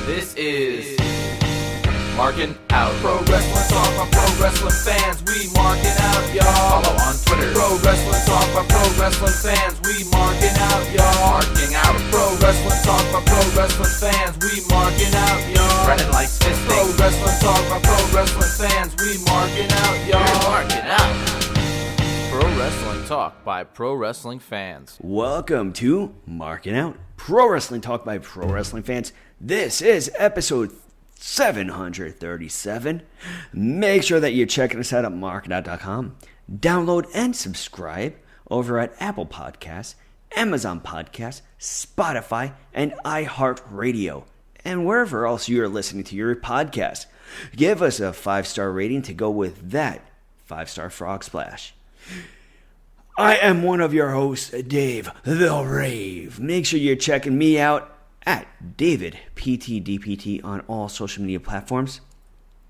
This is Markin Out. Pro Wrestling Talk by Pro Wrestling fans. We marking out, y'all. Follow on Twitter. Pro Wrestling Talk by Pro Wrestling fans. We marking out, y'all. Marking Out. Pro Wrestling Talk by Pro Wrestling fans. We marking out, y'all. Brennan likes fisting. Pro Wrestling Talk by Pro Wrestling fans. We marking out, y'all. We're marking out. Pro Wrestling Talk by Pro Wrestling fans. Welcome to Markin Out, Pro Wrestling Talk by Pro Wrestling fans. This is episode 737. Make sure that you're checking us out at markinout.com. Download and subscribe over at Apple Podcasts, Amazon Podcasts, Spotify, and iHeartRadio, and wherever else you are listening to your podcast. Give us a 5-star rating to go with that 5-star frog splash. I am one of your hosts, Dave the Rave. Make sure you're checking me out at DavidPTDPT on all social media platforms.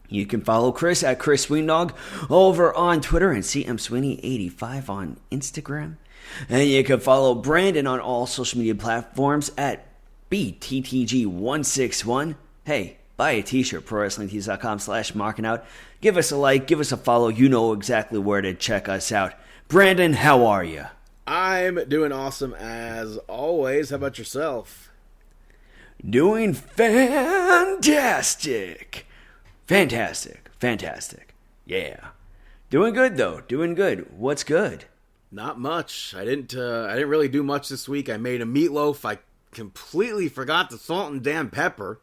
You can follow Chris at Chris Sweendog over on Twitter and CMSweeney85 on Instagram. And you can follow Brandon on all social media platforms at BTTG161. Hey, buy a t-shirt, ProWrestlingTees.com/markingout. Give us a like, give us a follow. You know exactly where to check us out. Brandon, how are you? I'm doing awesome as always. How about yourself? Doing fantastic. Fantastic. Yeah. Doing good, though. Doing good. What's good? Not much. I didn't really do much this week. I made a meatloaf. I completely forgot the salt and damn pepper.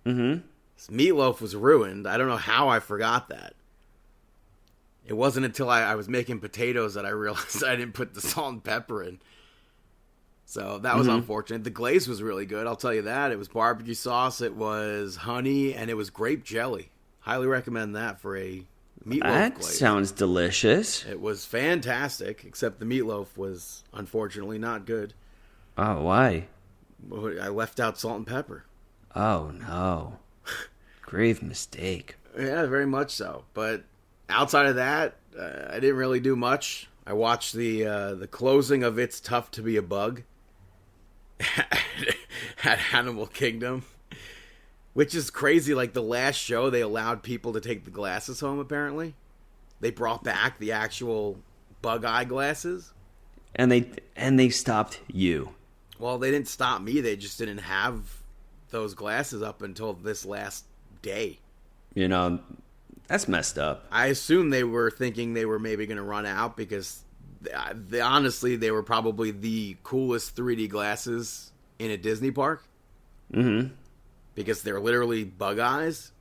Mm-hmm. This meatloaf was ruined. I don't know how I forgot that. It wasn't until I was making potatoes that I realized I didn't put the salt and pepper in. So that was unfortunate. The glaze was really good, I'll tell you that. It was barbecue sauce, it was honey, and it was grape jelly. Highly recommend that for a meatloaf that glaze. That sounds delicious. It was fantastic, except the meatloaf was unfortunately not good. Oh, why? I left out salt and pepper. Oh, no. Grave mistake. Yeah, very much so. But outside of that, I didn't really do much. I watched the closing of It's Tough to Be a Bug at Animal Kingdom, which is crazy. Like the last show, they allowed people to take the glasses home, apparently. They brought back the actual bug eye glasses. And they stopped you. Well, they didn't stop me. They just didn't have those glasses up until this last day. You know, that's messed up. I assume they were thinking they were maybe going to run out because honestly, they were probably the coolest 3D glasses in a Disney park. Mm-hmm. Because they're literally bug eyes.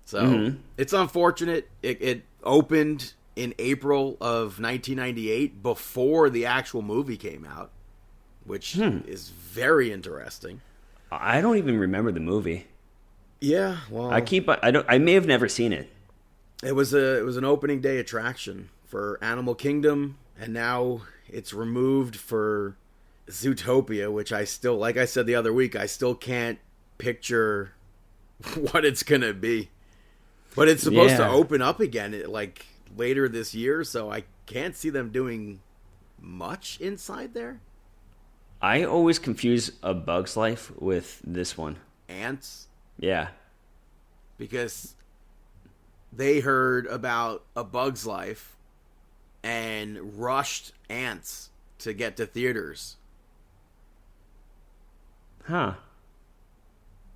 So, It's unfortunate. It opened in April of 1998 before the actual movie came out, which is very interesting. I don't even remember the movie. Yeah, well, I may have never seen it. It was an opening day attraction for Animal Kingdom, and now it's removed for Zootopia, which I still, like I said the other week, I still can't picture what it's gonna be. But it's supposed to open up again, like later this year, so I can't see them doing much inside there. I always confuse A Bug's Life with this one. Ants? Yeah. Because they heard about A Bug's Life and rushed Ants to get to theaters. Huh.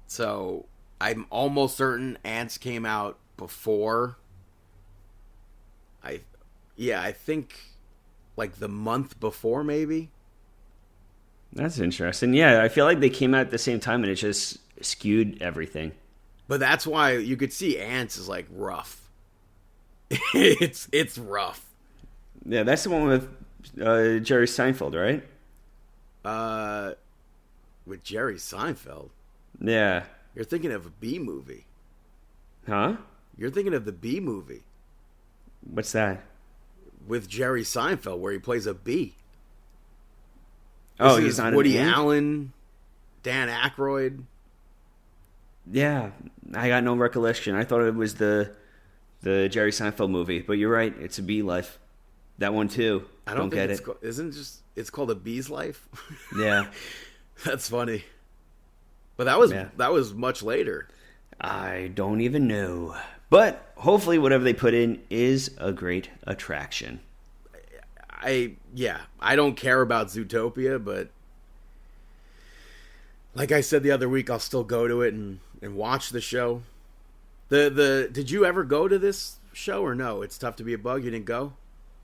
So I'm almost certain Ants came out before. I think like the month before maybe. That's interesting. Yeah, I feel like they came out at the same time and it just skewed everything. But that's why you could see Ants is like rough. It's rough. Yeah, that's the one with Jerry Seinfeld, right? With Jerry Seinfeld. Yeah. You're thinking of a B movie. Huh? You're thinking of the B movie. What's that? With Jerry Seinfeld, where he plays a bee. Oh, he's on Woody Allen, Dan Aykroyd. Yeah, I got no recollection. I thought it was the Jerry Seinfeld movie, but you're right. It's A Bee Life. That one too. I don't get think it. It's called A Bee's Life? Yeah. That's funny. But that was much later. I don't even know. But hopefully whatever they put in is a great attraction. I don't care about Zootopia, but like I said the other week, I'll still go to it and watch the show. Did you ever go to this show or no? It's Tough to Be a Bug. You didn't go?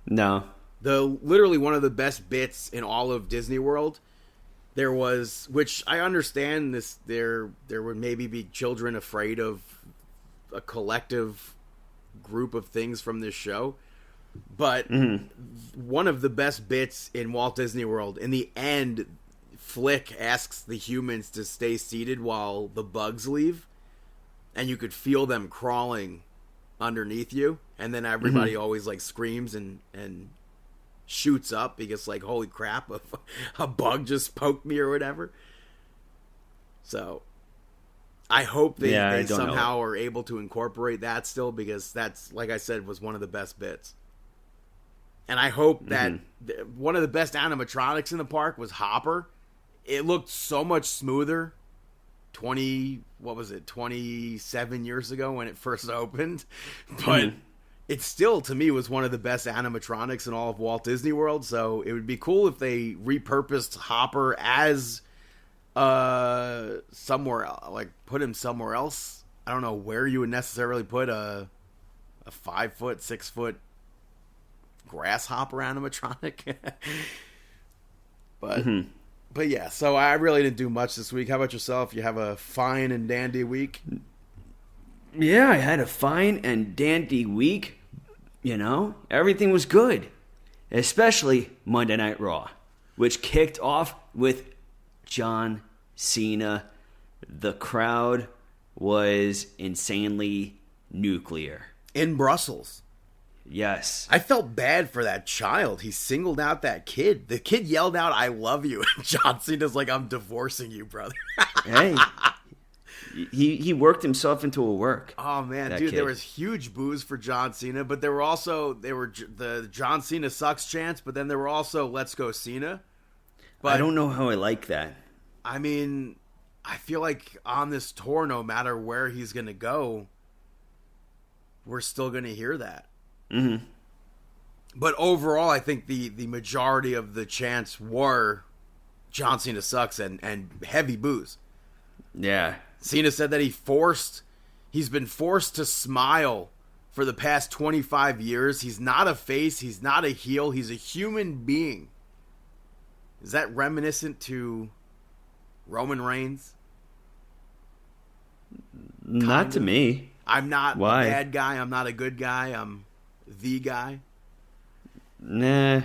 No. Literally one of the best bits in all of Disney World. There was, which I understand this. There would maybe be children afraid of a collective group of things from this show. But one of the best bits in Walt Disney World, in the end, Flick asks the humans to stay seated while the bugs leave, and you could feel them crawling underneath you, and then everybody always like screams and shoots up because like, holy crap, a bug just poked me or whatever. So I hope they somehow are able to incorporate that still, because that's, like I said, was one of the best bits. And I hope that one of the best animatronics in the park was Hopper. It looked so much smoother 27 years ago when it first opened. But it still, to me, was one of the best animatronics in all of Walt Disney World. So it would be cool if they repurposed Hopper as somewhere, like put him somewhere else. I don't know where you would necessarily put a 5 foot, 6 foot grasshopper animatronic. But yeah, so I really didn't do much this week. How about yourself? You have a fine and dandy week? Yeah, I had a fine and dandy week. You know, everything was good. Especially Monday Night Raw, which kicked off with John Cena. The crowd was insanely nuclear. In Brussels. Yes. I felt bad for that child. He singled out that kid. The kid yelled out, "I love you." And John Cena's like, "I'm divorcing you, brother." Hey. He worked himself into a work. Oh, man. Dude, there was huge boos for John Cena, but there were the John Cena sucks chants, but then there were also Let's Go Cena. But I don't know how I like that. I mean, I feel like on this tour, no matter where he's going to go, we're still going to hear that. Mm-hmm. But overall, I think the majority of the chants were John Cena sucks and heavy boos. Yeah. Cena said that he's been forced to smile for the past 25 years. He's not a face. He's not a heel. He's a human being. Is that reminiscent to Roman Reigns? Not to me. I'm not Why? a bad guy. I'm not a good guy. I'm the guy. Nah.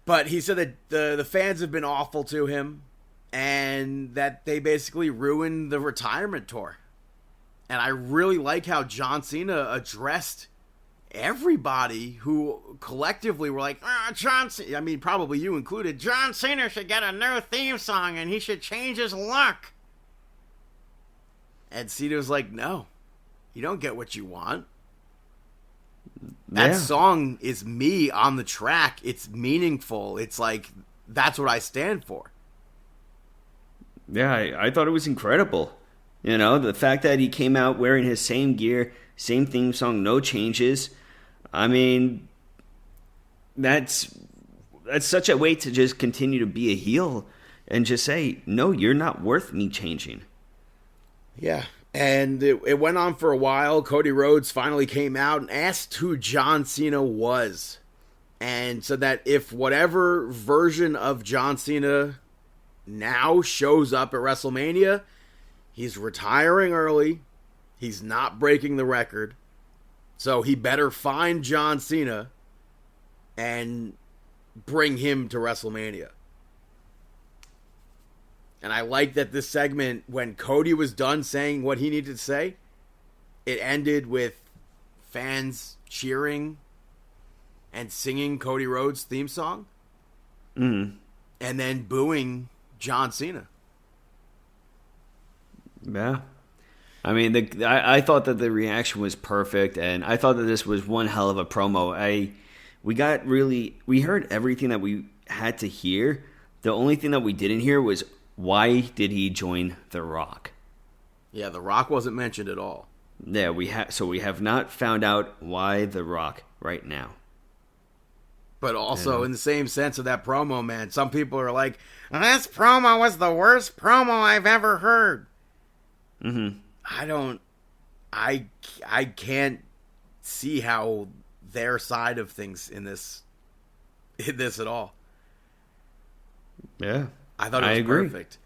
But he said that the fans have been awful to him and that they basically ruined the retirement tour. And I really like how John Cena addressed everybody who collectively were like, John Cena, I mean, probably you included, John Cena should get a new theme song and he should change his look. And Cena was like, no, you don't get what you want. That song is me on the track. It's meaningful. It's like, that's what I stand for. Yeah, I thought it was incredible. You know, the fact that he came out wearing his same gear, same theme song, no changes. I mean, that's such a way to just continue to be a heel and just say, no, you're not worth me changing. Yeah. And it went on for a while. Cody Rhodes finally came out and asked who John Cena was. And said that if whatever version of John Cena now shows up at WrestleMania, he's retiring early. He's not breaking the record. So he better find John Cena and bring him to WrestleMania. And I like that this segment, when Cody was done saying what he needed to say, it ended with fans cheering and singing Cody Rhodes' theme song. Mm. And then booing John Cena. Yeah. I mean, I thought that the reaction was perfect, and I thought that this was one hell of a promo. We heard everything that we had to hear. The only thing that we didn't hear was why did he join The Rock? Yeah, The Rock wasn't mentioned at all. Yeah, we have not found out why The Rock right now. But also, in the same sense of that promo, man, some people are like, this promo was the worst promo I've ever heard. Mm-hmm. I can't see how their side of things in this at all. Yeah. I thought it was perfect.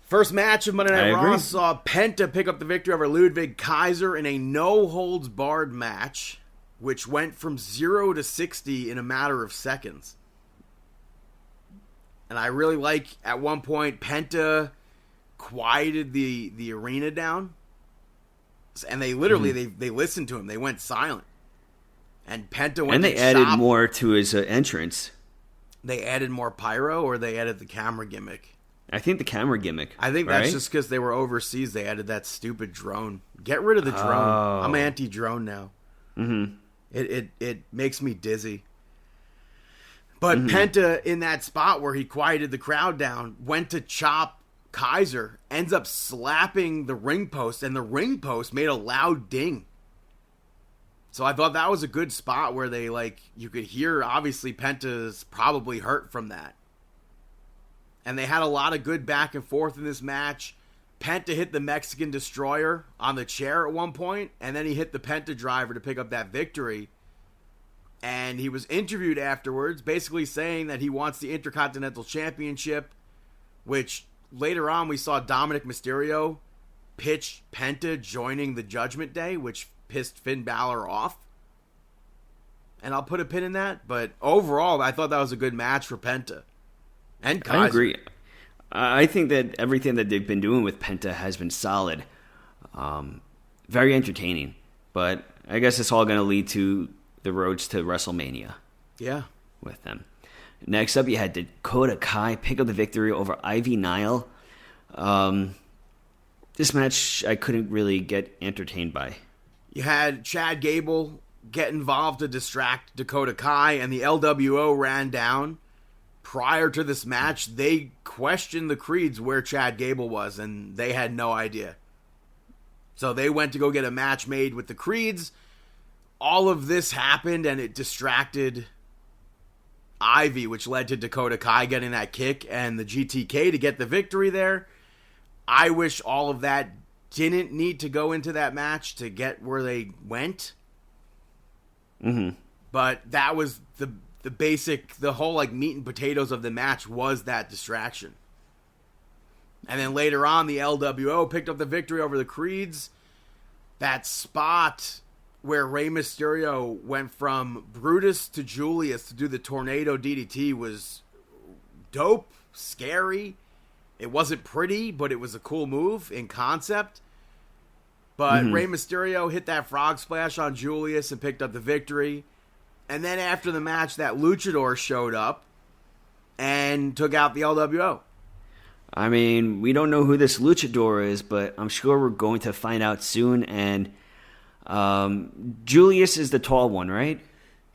First match of Monday Night Raw saw Penta pick up the victory over Ludwig Kaiser in a no-holds-barred match, which went from 0 to 60 in a matter of seconds. And I really like, at one point, Penta quieted the arena down. And they literally, they listened to him. They went silent. And Penta went and they added more to his entrance. They added more pyro, or they added the camera gimmick? I think the camera gimmick. I think that's just because they were overseas. They added that stupid drone. Get rid of the drone. Oh. I'm anti-drone now. Mm-hmm. It makes me dizzy. But Penta, in that spot where he quieted the crowd down, went to chop Kaiser, ends up slapping the ring post, and the ring post made a loud ding. So I thought that was a good spot where they, you could hear, obviously, Penta's probably hurt from that. And they had a lot of good back and forth in this match. Penta hit the Mexican Destroyer on the chair at one point, and then he hit the Penta Driver to pick up that victory. And he was interviewed afterwards, basically saying that he wants the Intercontinental Championship, which later on we saw Dominic Mysterio pitch Penta joining the Judgment Day, which pissed Finn Balor off. And I'll put a pin in that, but overall, I thought that was a good match for Penta. And Kaiser. I agree. I think that everything that they've been doing with Penta has been solid. Very entertaining. But I guess it's all going to lead to the roads to WrestleMania. Yeah. With them. Next up, you had Dakota Kai pick up the victory over Ivy Nile. This match I couldn't really get entertained by. You had Chad Gable get involved to distract Dakota Kai, and the LWO ran down. Prior to this match, they questioned the Creeds where Chad Gable was, and they had no idea. So they went to go get a match made with the Creeds. All of this happened, and it distracted Ivy, which led to Dakota Kai getting that kick and the GTK to get the victory there. I wish all of that didn't need to go into that match to get where they went. Mm-hmm. But that was the basic, the whole meat and potatoes of the match was that distraction. And then later on, the LWO picked up the victory over the Creeds. That spot where Rey Mysterio went from Brutus to Julius to do the Tornado DDT was dope, scary. It wasn't pretty, but it was a cool move in concept. But Rey Mysterio hit that frog splash on Julius and picked up the victory. And then after the match, that luchador showed up and took out the LWO. I mean, we don't know who this luchador is, but I'm sure we're going to find out soon. And Julius is the tall one, right?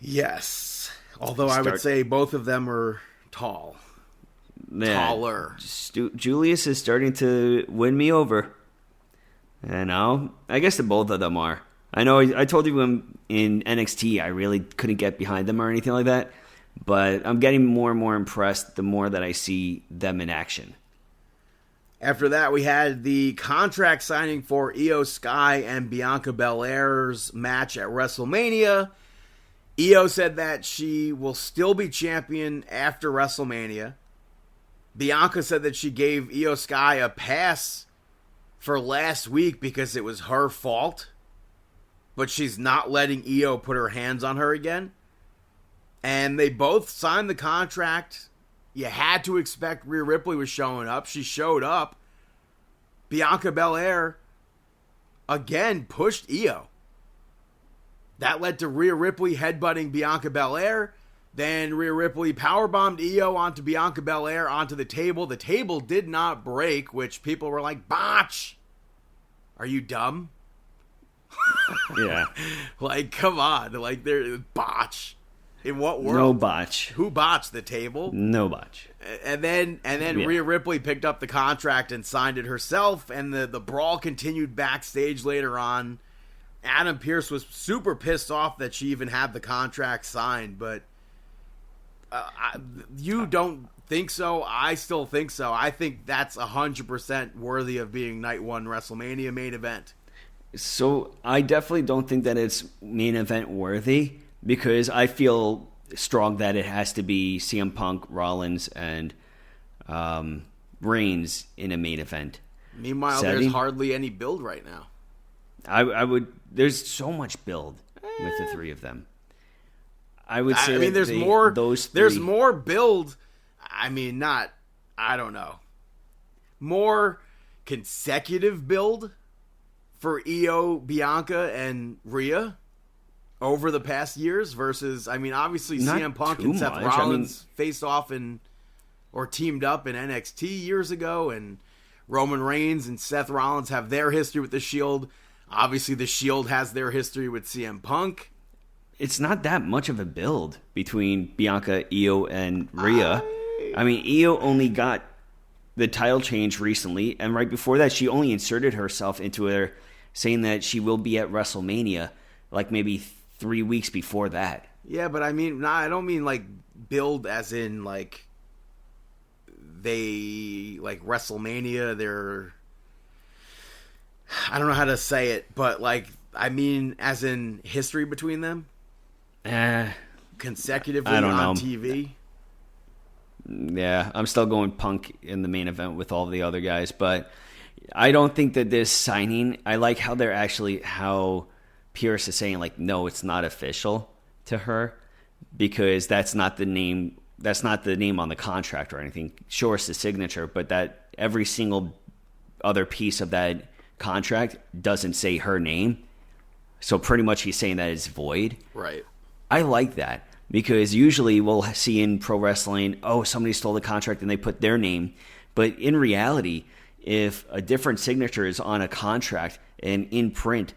Yes. Although I would say both of them are tall. Yeah. Taller. Julius is starting to win me over. And I guess the both of them are. I know I told you in NXT I really couldn't get behind them or anything like that, but I'm getting more and more impressed the more that I see them in action. After that, we had the contract signing for Io Sky and Bianca Belair's match at WrestleMania. Io said that she will still be champion after WrestleMania. Bianca said that she gave Io Sky a pass for last week because it was her fault. But she's not letting Io put her hands on her again. And they both signed the contract. You had to expect Rhea Ripley was showing up. She showed up. Bianca Belair, again, pushed Io. That led to Rhea Ripley headbutting Bianca Belair. Then Rhea Ripley powerbombed Io onto Bianca Belair onto the table. The table did not break, which people were like, botch. Are you dumb? Yeah. Come on. They're botch. In what world? No botch. Who botched the table? No botch. And then Rhea Ripley picked up the contract and signed it herself, and the brawl continued backstage later on. Adam Pearce was super pissed off that she even had the contract signed, but you don't think so? I still think so. I think that's 100% worthy of being Night 1 WrestleMania main event. So I definitely don't think that it's main event worthy, because I feel strong that it has to be CM Punk, Rollins, and Reigns in a main event. Meanwhile, there's hardly any build right now. I would. There's so much build with the three of them. I would say. I mean, there's more. There's more build. I mean, not. I don't know. More consecutive build for Io, Bianca, and Rhea over the past years versus. I mean, obviously Not CM Punk too and Seth much. Rollins faced off or teamed up in NXT years ago, and Roman Reigns and Seth Rollins have their history with the Shield. Obviously, the Shield has their history with CM Punk. It's not that much of a build between Bianca, Io, and Rhea. I mean, Io only got the title change recently, and right before that, she only inserted herself into her, saying that she will be at WrestleMania, like maybe 3 weeks before that. Yeah, but I mean, I don't mean like build as in like they like WrestleMania. They're I don't know how to say it, but like I mean, as in history between them, consecutively I don't know. on TV. Yeah, I'm still going Punk in the main event with all the other guys, but I don't think that this signing. I like how how Pierce is saying like, no, it's not official to her, because that's not the name. That's not the name on the contract or anything. Sure, it's the signature, but that every single other piece of that contract doesn't say her name. So pretty much he's saying that it's void. Right. I like that, because usually we'll see in pro wrestling, oh, somebody stole the contract and they put their name. But in reality, if a different signature is on a contract and in print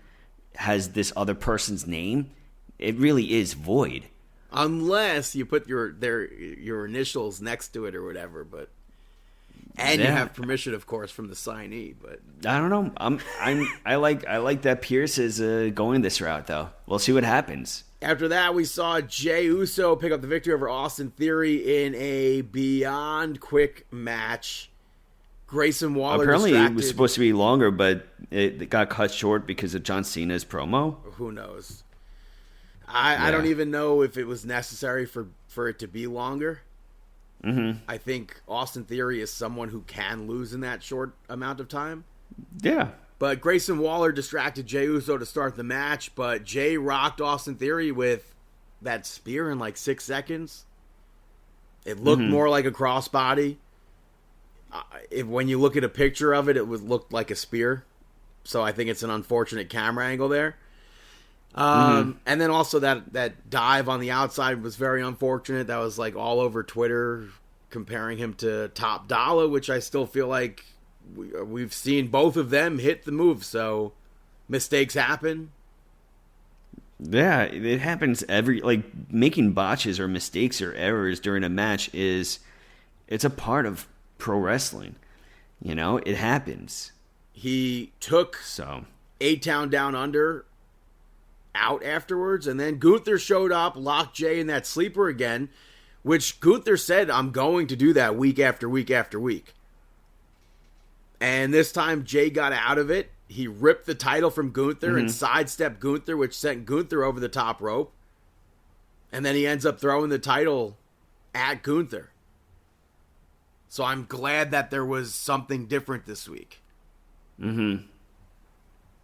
has this other person's name, it really is void. Unless you put your initials next to it or whatever, but you have permission, of course, from the signee. But I don't know. I like that Pierce is going this route, though. We'll see what happens. After that, we saw Jey Uso pick up the victory over Austin Theory in a beyond quick match. Grayson Waller apparently it was supposed to be longer, but it got cut short because of John Cena's promo. Who knows? I don't even know if it was necessary for it to be longer. Mm-hmm. I think Austin Theory is someone who can lose in that short amount of time. Yeah. But Grayson Waller distracted Jey Uso to start the match, but Jey rocked Austin Theory with that spear in like 6 seconds. It looked more like a crossbody. When you look at a picture of it, it would look like a spear. So I think it's an unfortunate camera angle there. And then also that dive on the outside was very unfortunate. That was like all over Twitter, comparing him to Top Dollar, which I still feel like we've seen both of them hit the move. So mistakes happen. Yeah, it happens making botches or mistakes or errors during a match it's a part of pro wrestling. You know, it happens. He took A-Town Down Under out afterwards, and then Gunther showed up, locked Jey in that sleeper again, which Gunther said, I'm going to do that week after week after week. And this time Jey got out of it. He ripped the title from Gunther and sidestepped Gunther, which sent Gunther over the top rope. And then he ends up throwing the title at Gunther. So I'm glad that there was something different this week. Mm-hmm.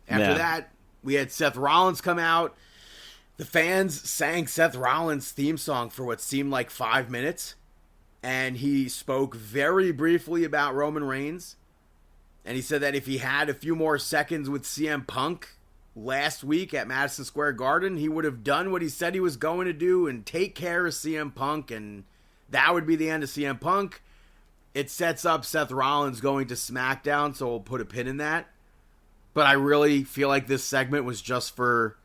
After that, we had Seth Rollins come out. The fans sang Seth Rollins' theme song for what seemed like 5 minutes. And he spoke very briefly about Roman Reigns. And he said that if he had a few more seconds with CM Punk last week at Madison Square Garden, he would have done what he said he was going to do and take care of CM Punk. And that would be the end of CM Punk. It sets up Seth Rollins going to SmackDown, so we'll put a pin in that. But I really feel like this segment was just for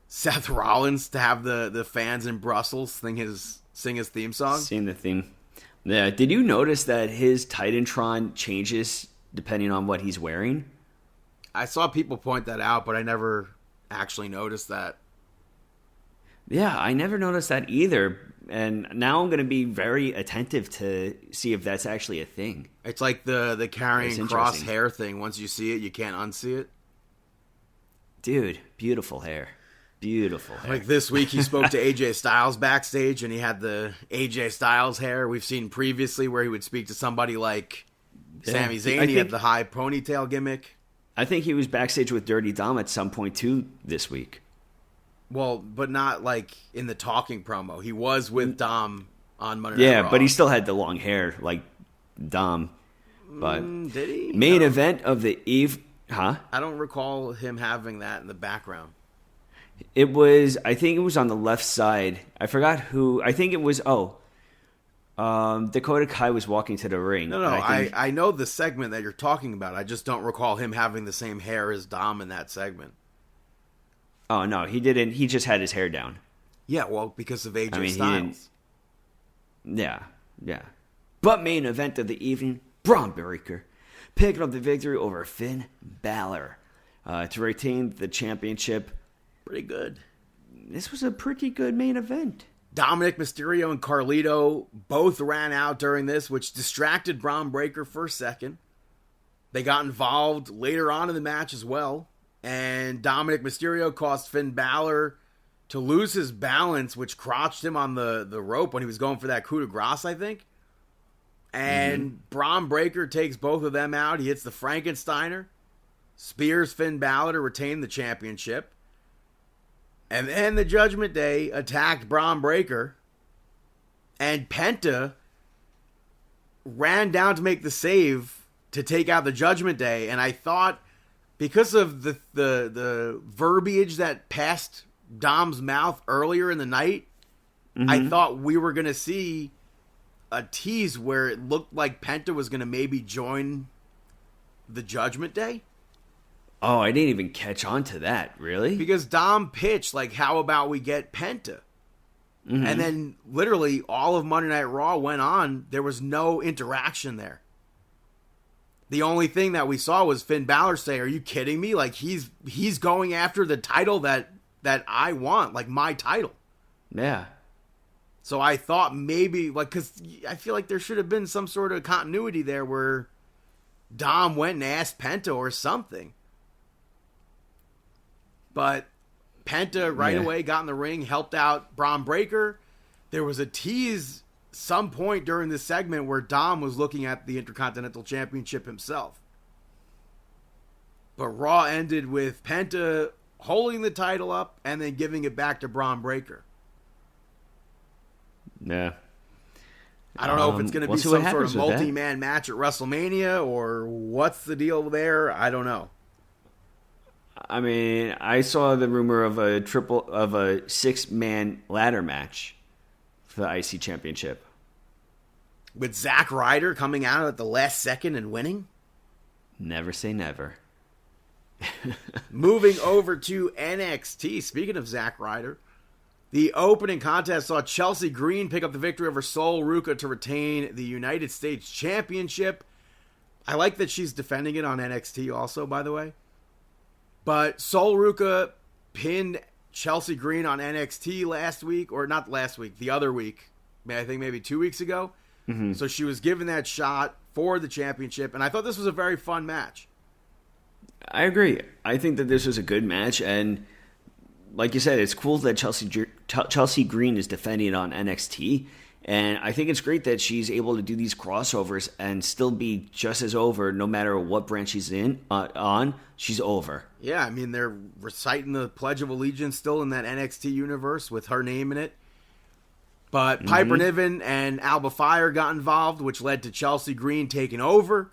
Seth Rollins to have the fans in Brussels sing his theme song. Seeing the theme. Yeah. Did you notice that his Titantron changes depending on what he's wearing? I saw people point that out, but I never actually noticed that. Yeah, I never noticed that either. And now I'm going to be very attentive to see if that's actually a thing. It's like the carrying That's cross interesting. hair thing. Once you see it, you can't unsee it. Dude, beautiful hair. Beautiful hair. Like this week, he spoke to AJ Styles backstage, and he had the AJ Styles hair. We've seen previously where he would speak to somebody like Sami Zayn. He had the high ponytail gimmick. I think he was backstage with Dirty Dom at some point too this week. Well, but not like in the talking promo. He was with Dom on Monday Night Raw. Yeah, but he still had the long hair like Dom. But did he? Main event of the eve, huh? I don't recall him having that in the background. It was, I think it was on the left side. I forgot who. I think it was, Dakota Kai was walking to the ring. No, I know the segment that you're talking about. I just don't recall him having the same hair as Dom in that segment. Oh, no, he didn't. He just had his hair down. Yeah, well, because of AJ I mean, Styles. Yeah. But main event of the evening, Braun Breaker picking up the victory over Finn Balor to retain the championship. Pretty good. This was a pretty good main event. Dominic Mysterio and Carlito both ran out during this, which distracted Braun Breaker for a second. They got involved later on in the match as well. And Dominic Mysterio caused Finn Balor to lose his balance, which crotched him on the rope when he was going for that coup de grace, I think. And Braun Breaker takes both of them out. He hits the Frankensteiner, spears Finn Balor to retain the championship. And then the Judgment Day attacked Braun Breaker. And Penta ran down to make the save to take out the Judgment Day. And I thought, because of the verbiage that passed Dom's mouth earlier in the night, I thought we were going to see a tease where it looked like Penta was going to maybe join the Judgment Day. Oh, I didn't even catch on to that, really? Because Dom pitched, like, how about we get Penta? And then literally all of Monday Night Raw went on. There was no interaction there. The only thing that we saw was Finn Balor say, "Are you kidding me? Like, he's going after the title that I want, like my title." Yeah. So I thought maybe, like, because I feel like there should have been some sort of continuity there where Dom went and asked Penta or something. But Penta right away got in the ring, helped out Braun Breaker. There was a tease some point during this segment where Dom was looking at the Intercontinental Championship himself. But Raw ended with Penta holding the title up and then giving it back to Braun Breaker. Yeah. I don't know if it's going to be some sort of with that. multi-man match at WrestleMania or what's the deal there. I don't know. I mean, I saw the rumor of a 6-man ladder match for the IC Championship. With Zack Ryder coming out at the last second and winning? Never say never. Moving over to NXT, speaking of Zack Ryder, the opening contest saw Chelsea Green pick up the victory over Sol Ruca to retain the United States Championship. I like that she's defending it on NXT also, by the way. But Sol Ruca pinned Chelsea Green on NXT last week, or not last week, the other week. I think maybe 2 weeks ago. So she was given that shot for the championship, and I thought this was a very fun match. I agree. I think that this was a good match, and like you said, it's cool that Chelsea Green is defending it on NXT, and I think it's great that she's able to do these crossovers and still be just as over no matter what brand she's on. She's over. Yeah, I mean, they're reciting the Pledge of Allegiance still in that NXT universe with her name in it. But Piper Niven and Alba Fire got involved, which led to Chelsea Green taking over.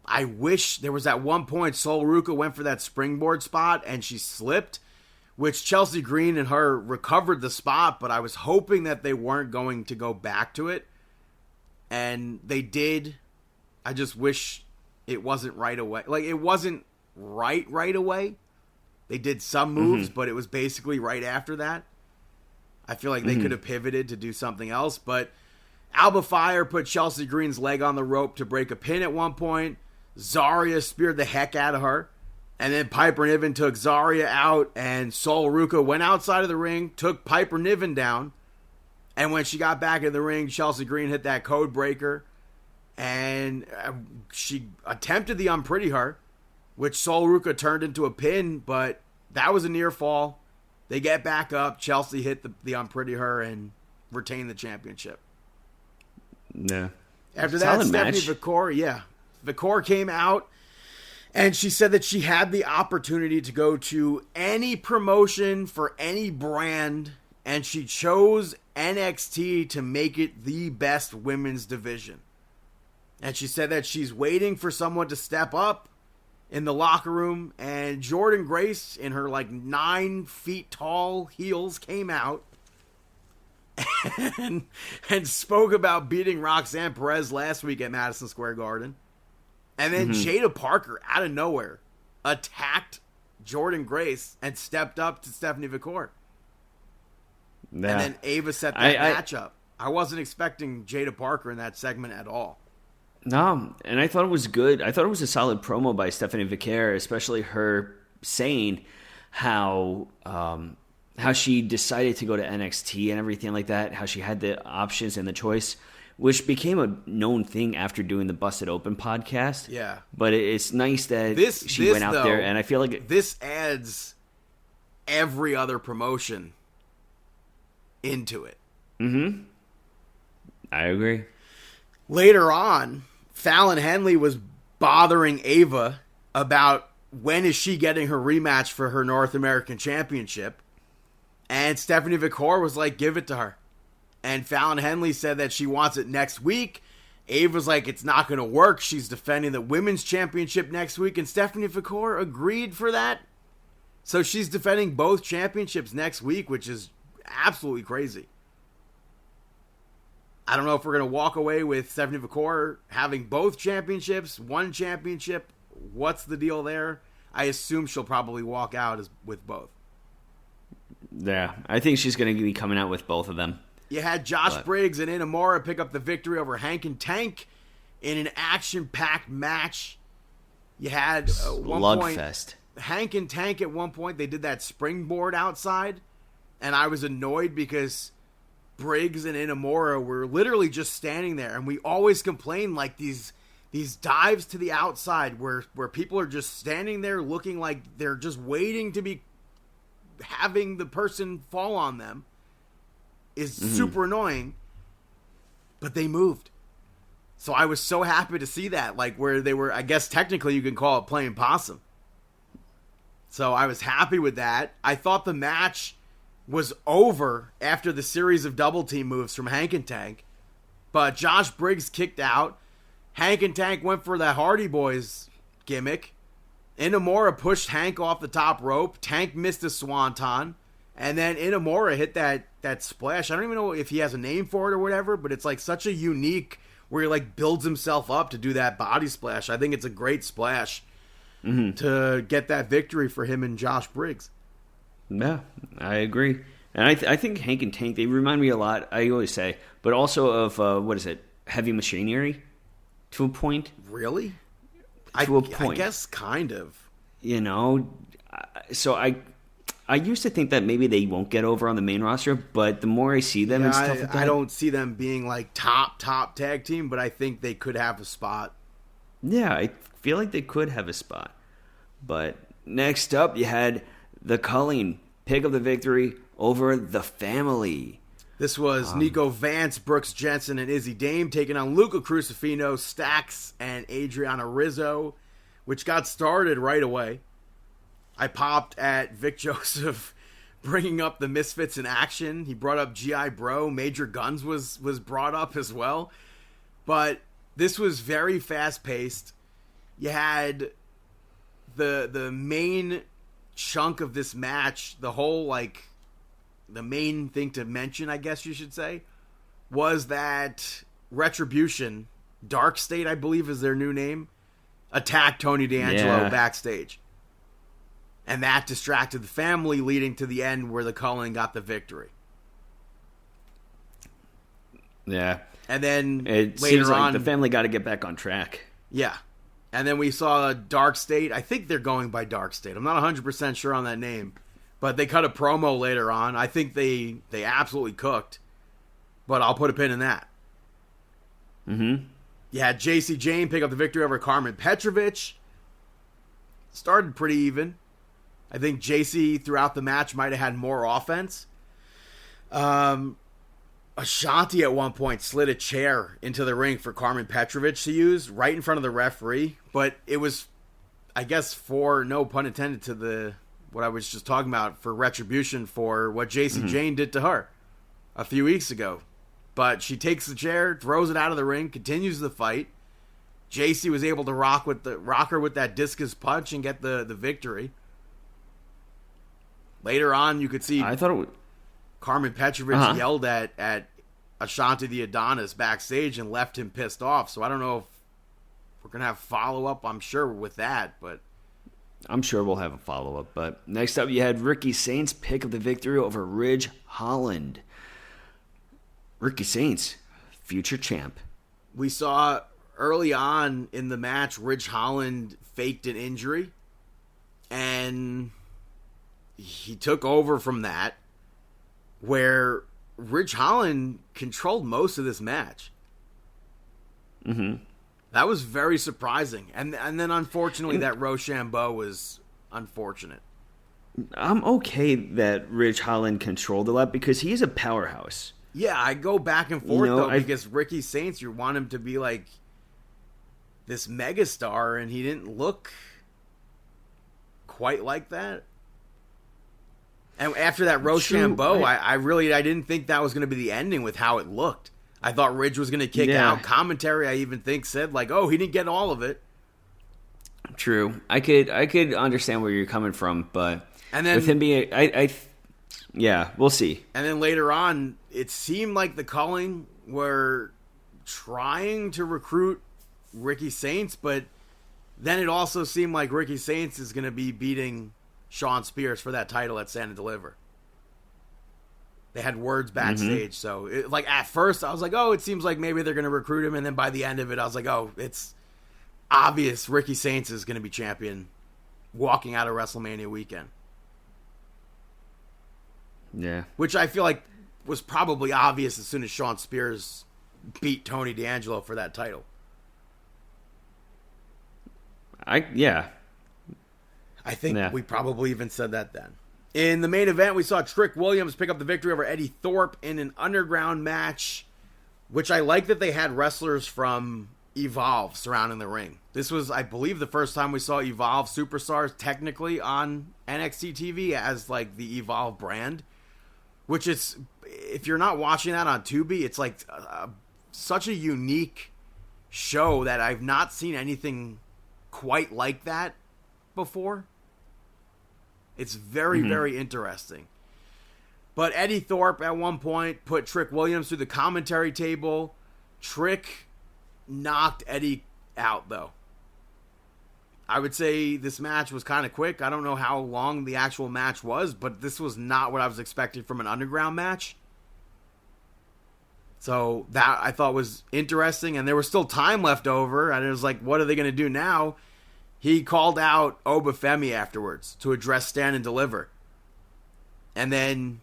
I wish there was at one point Sol Ruca went for that springboard spot and she slipped, which Chelsea Green and her recovered the spot, but I was hoping that they weren't going to go back to it. And they did. I just wish it wasn't right away. Like, it wasn't right away. They did some moves, but it was basically right after that. I feel like they could have pivoted to do something else, but Alba Fire put Chelsea Green's leg on the rope to break a pin at one point. Zarya speared the heck out of her. And then Piper Niven took Zarya out, and Sol Ruca went outside of the ring, took Piper Niven down. And when she got back in the ring, Chelsea Green hit that code breaker. And she attempted the Unpretty Her, which Sol Ruca turned into a pin, but that was a near fall. They get back up. Chelsea hit the Unpretty Her and retained the championship. Yeah. After Solid that, Stephanie match. Vicor came out, and she said that she had the opportunity to go to any promotion for any brand, and she chose NXT to make it the best women's division. And she said that she's waiting for someone to step up in the locker room, and Jordynne Grace in her 9 feet tall heels came out and spoke about beating Roxanne Perez last week at Madison Square Garden. And then Jada Parker, out of nowhere, attacked Jordynne Grace and stepped up to Stephanie Vicor. Yeah. And then Ava set that match up. I wasn't expecting Jada Parker in that segment at all. No, and I thought it was good. I thought it was a solid promo by Stephanie Vicor, especially her saying how she decided to go to NXT and everything like that, how she had the options and the choice, which became a known thing after doing the Busted Open podcast. Yeah. But it's nice that she went out there, and I feel like this adds every other promotion into it. Mm-hmm. I agree. Later on, Fallon Henley was bothering Ava about when is she getting her rematch for her North American Championship. And Stephanie Vicor was like, give it to her. And Fallon Henley said that she wants it next week. Ava's like, it's not going to work. She's defending the Women's Championship next week. And Stephanie Vicor agreed for that. So she's defending both championships next week, which is absolutely crazy. I don't know if we're going to walk away with Stephanie Vicor having both championships, one championship. What's the deal there? I assume she'll probably walk out with both. Yeah, I think she's going to be coming out with both of them. You had Josh Briggs and Inamura pick up the victory over Hank and Tank in an action-packed match. You had one point, Hank and Tank at one point, they did that springboard outside, and I was annoyed because Briggs and Inamura were literally just standing there, and we always complain like these dives to the outside where people are just standing there looking like they're just waiting to be having the person fall on them is super annoying, but they moved. So I was so happy to see that, like where they were, I guess technically you can call it playing possum. So I was happy with that. I thought the match was over after the series of double team moves from Hank and Tank, but Josh Briggs kicked out. Hank and Tank went for the Hardy Boys gimmick. Inamura pushed Hank off the top rope. Tank missed a swanton. And then Inamura hit that splash. I don't even know if he has a name for it or whatever, but it's like such a unique where he like builds himself up to do that body splash. I think it's a great splash to get that victory for him and Josh Briggs. Yeah, I agree. And I think Hank and Tank, they remind me a lot, I always say, but also of, Heavy Machinery to a point. Really? To a point. I guess kind of. You know, so I used to think that maybe they won't get over on the main roster, but the more I see them and stuff like that, I don't see them being like top tag team, but I think they could have a spot. Yeah, I feel like they could have a spot. But next up, you had the Culling pick up the victory over the Family. This was Nico Vance, Brooks Jensen, and Izzy Dame taking on Luca Crucifino, Stax, and Adriana Rizzo, which got started right away. I popped at Vic Joseph bringing up the Misfits in action. He brought up G.I. Bro. Major Guns was brought up as well. But this was very fast-paced. You had the main chunk of this match, the whole, like, the main thing to mention, I guess you should say, was that Retribution, Dark State, I believe is their new name, attacked Tony D'Angelo backstage. And that distracted the family, leading to the end where the Cullen got the victory. Yeah. And then It later seems like on, the family got to get back on track. yeah. And then we saw Dark State. I think they're going by Dark State. I'm not 100% sure on that name. But they cut a promo later on. I think they absolutely cooked. But I'll put a pin in that. Mm-hmm. You had JC Jane pick up the victory over Carmen Petrovich. Started pretty even. I think JC throughout the match might have had more offense. Ashanti at one point slid a chair into the ring for Carmen Petrovich to use right in front of the referee. But it was, I guess, for no pun intended to what I was just talking about, for retribution for what JC Jane did to her a few weeks ago. But she takes the chair, throws it out of the ring, continues the fight. JC was able to rock her with that discus punch and get the victory. Later on, you could see Carmen Petrovich yelled at Ashanti the Adonis backstage and left him pissed off. So I don't know if we're going to have follow-up, I'm sure, with that. But I'm sure we'll have a follow-up. But next up, you had Ricky Saints pick up the victory over Ridge Holland. Ricky Saints, future champ. We saw early on in the match, Ridge Holland faked an injury. And he took over from that, where Ridge Holland controlled most of this match. Mm-hmm. That was very surprising. And then, unfortunately, that Rochambeau was unfortunate. I'm okay that Ridge Holland controlled a lot because he's a powerhouse. Yeah, I go back and forth, because Ricky Saints, you want him to be like this megastar, and he didn't look quite like that. And after that Rochambeau, I didn't think that was going to be the ending with how it looked. I thought Ridge was going to kick out. Commentary, I even think, said like, "Oh, he didn't get all of it." True, I could understand where you're coming from, but then with him being, yeah, we'll see. And then later on, it seemed like the Culling were trying to recruit Ricky Saints, but then it also seemed like Ricky Saints is going to be beating Sean Spears for that title at Stand and Deliver. They had words backstage, so at first I was like, oh, it seems like maybe they're going to recruit him, and then by the end of it, I was like, oh, it's obvious Ricky Saints is going to be champion walking out of WrestleMania weekend. Yeah. Which I feel like was probably obvious as soon as Sean Spears beat Tony D'Angelo for that title. I think we probably even said that then. In the main event, we saw Trick Williams pick up the victory over Eddie Thorpe in an underground match, which I like that they had wrestlers from Evolve surrounding the ring. This was, I believe, the first time we saw Evolve superstars technically on NXT TV as like the Evolve brand, which is, if you're not watching that on Tubi, it's like such a unique show that I've not seen anything quite like that before. It's very, very interesting. But Eddie Thorpe at one point put Trick Williams through the commentary table. Trick knocked Eddie out, though. I would say this match was kind of quick. I don't know how long the actual match was, but this was not what I was expecting from an underground match. So that I thought was interesting, and there was still time left over, and it was like, what are they going to do now? He called out Obafemi afterwards to address Stand and Deliver. And then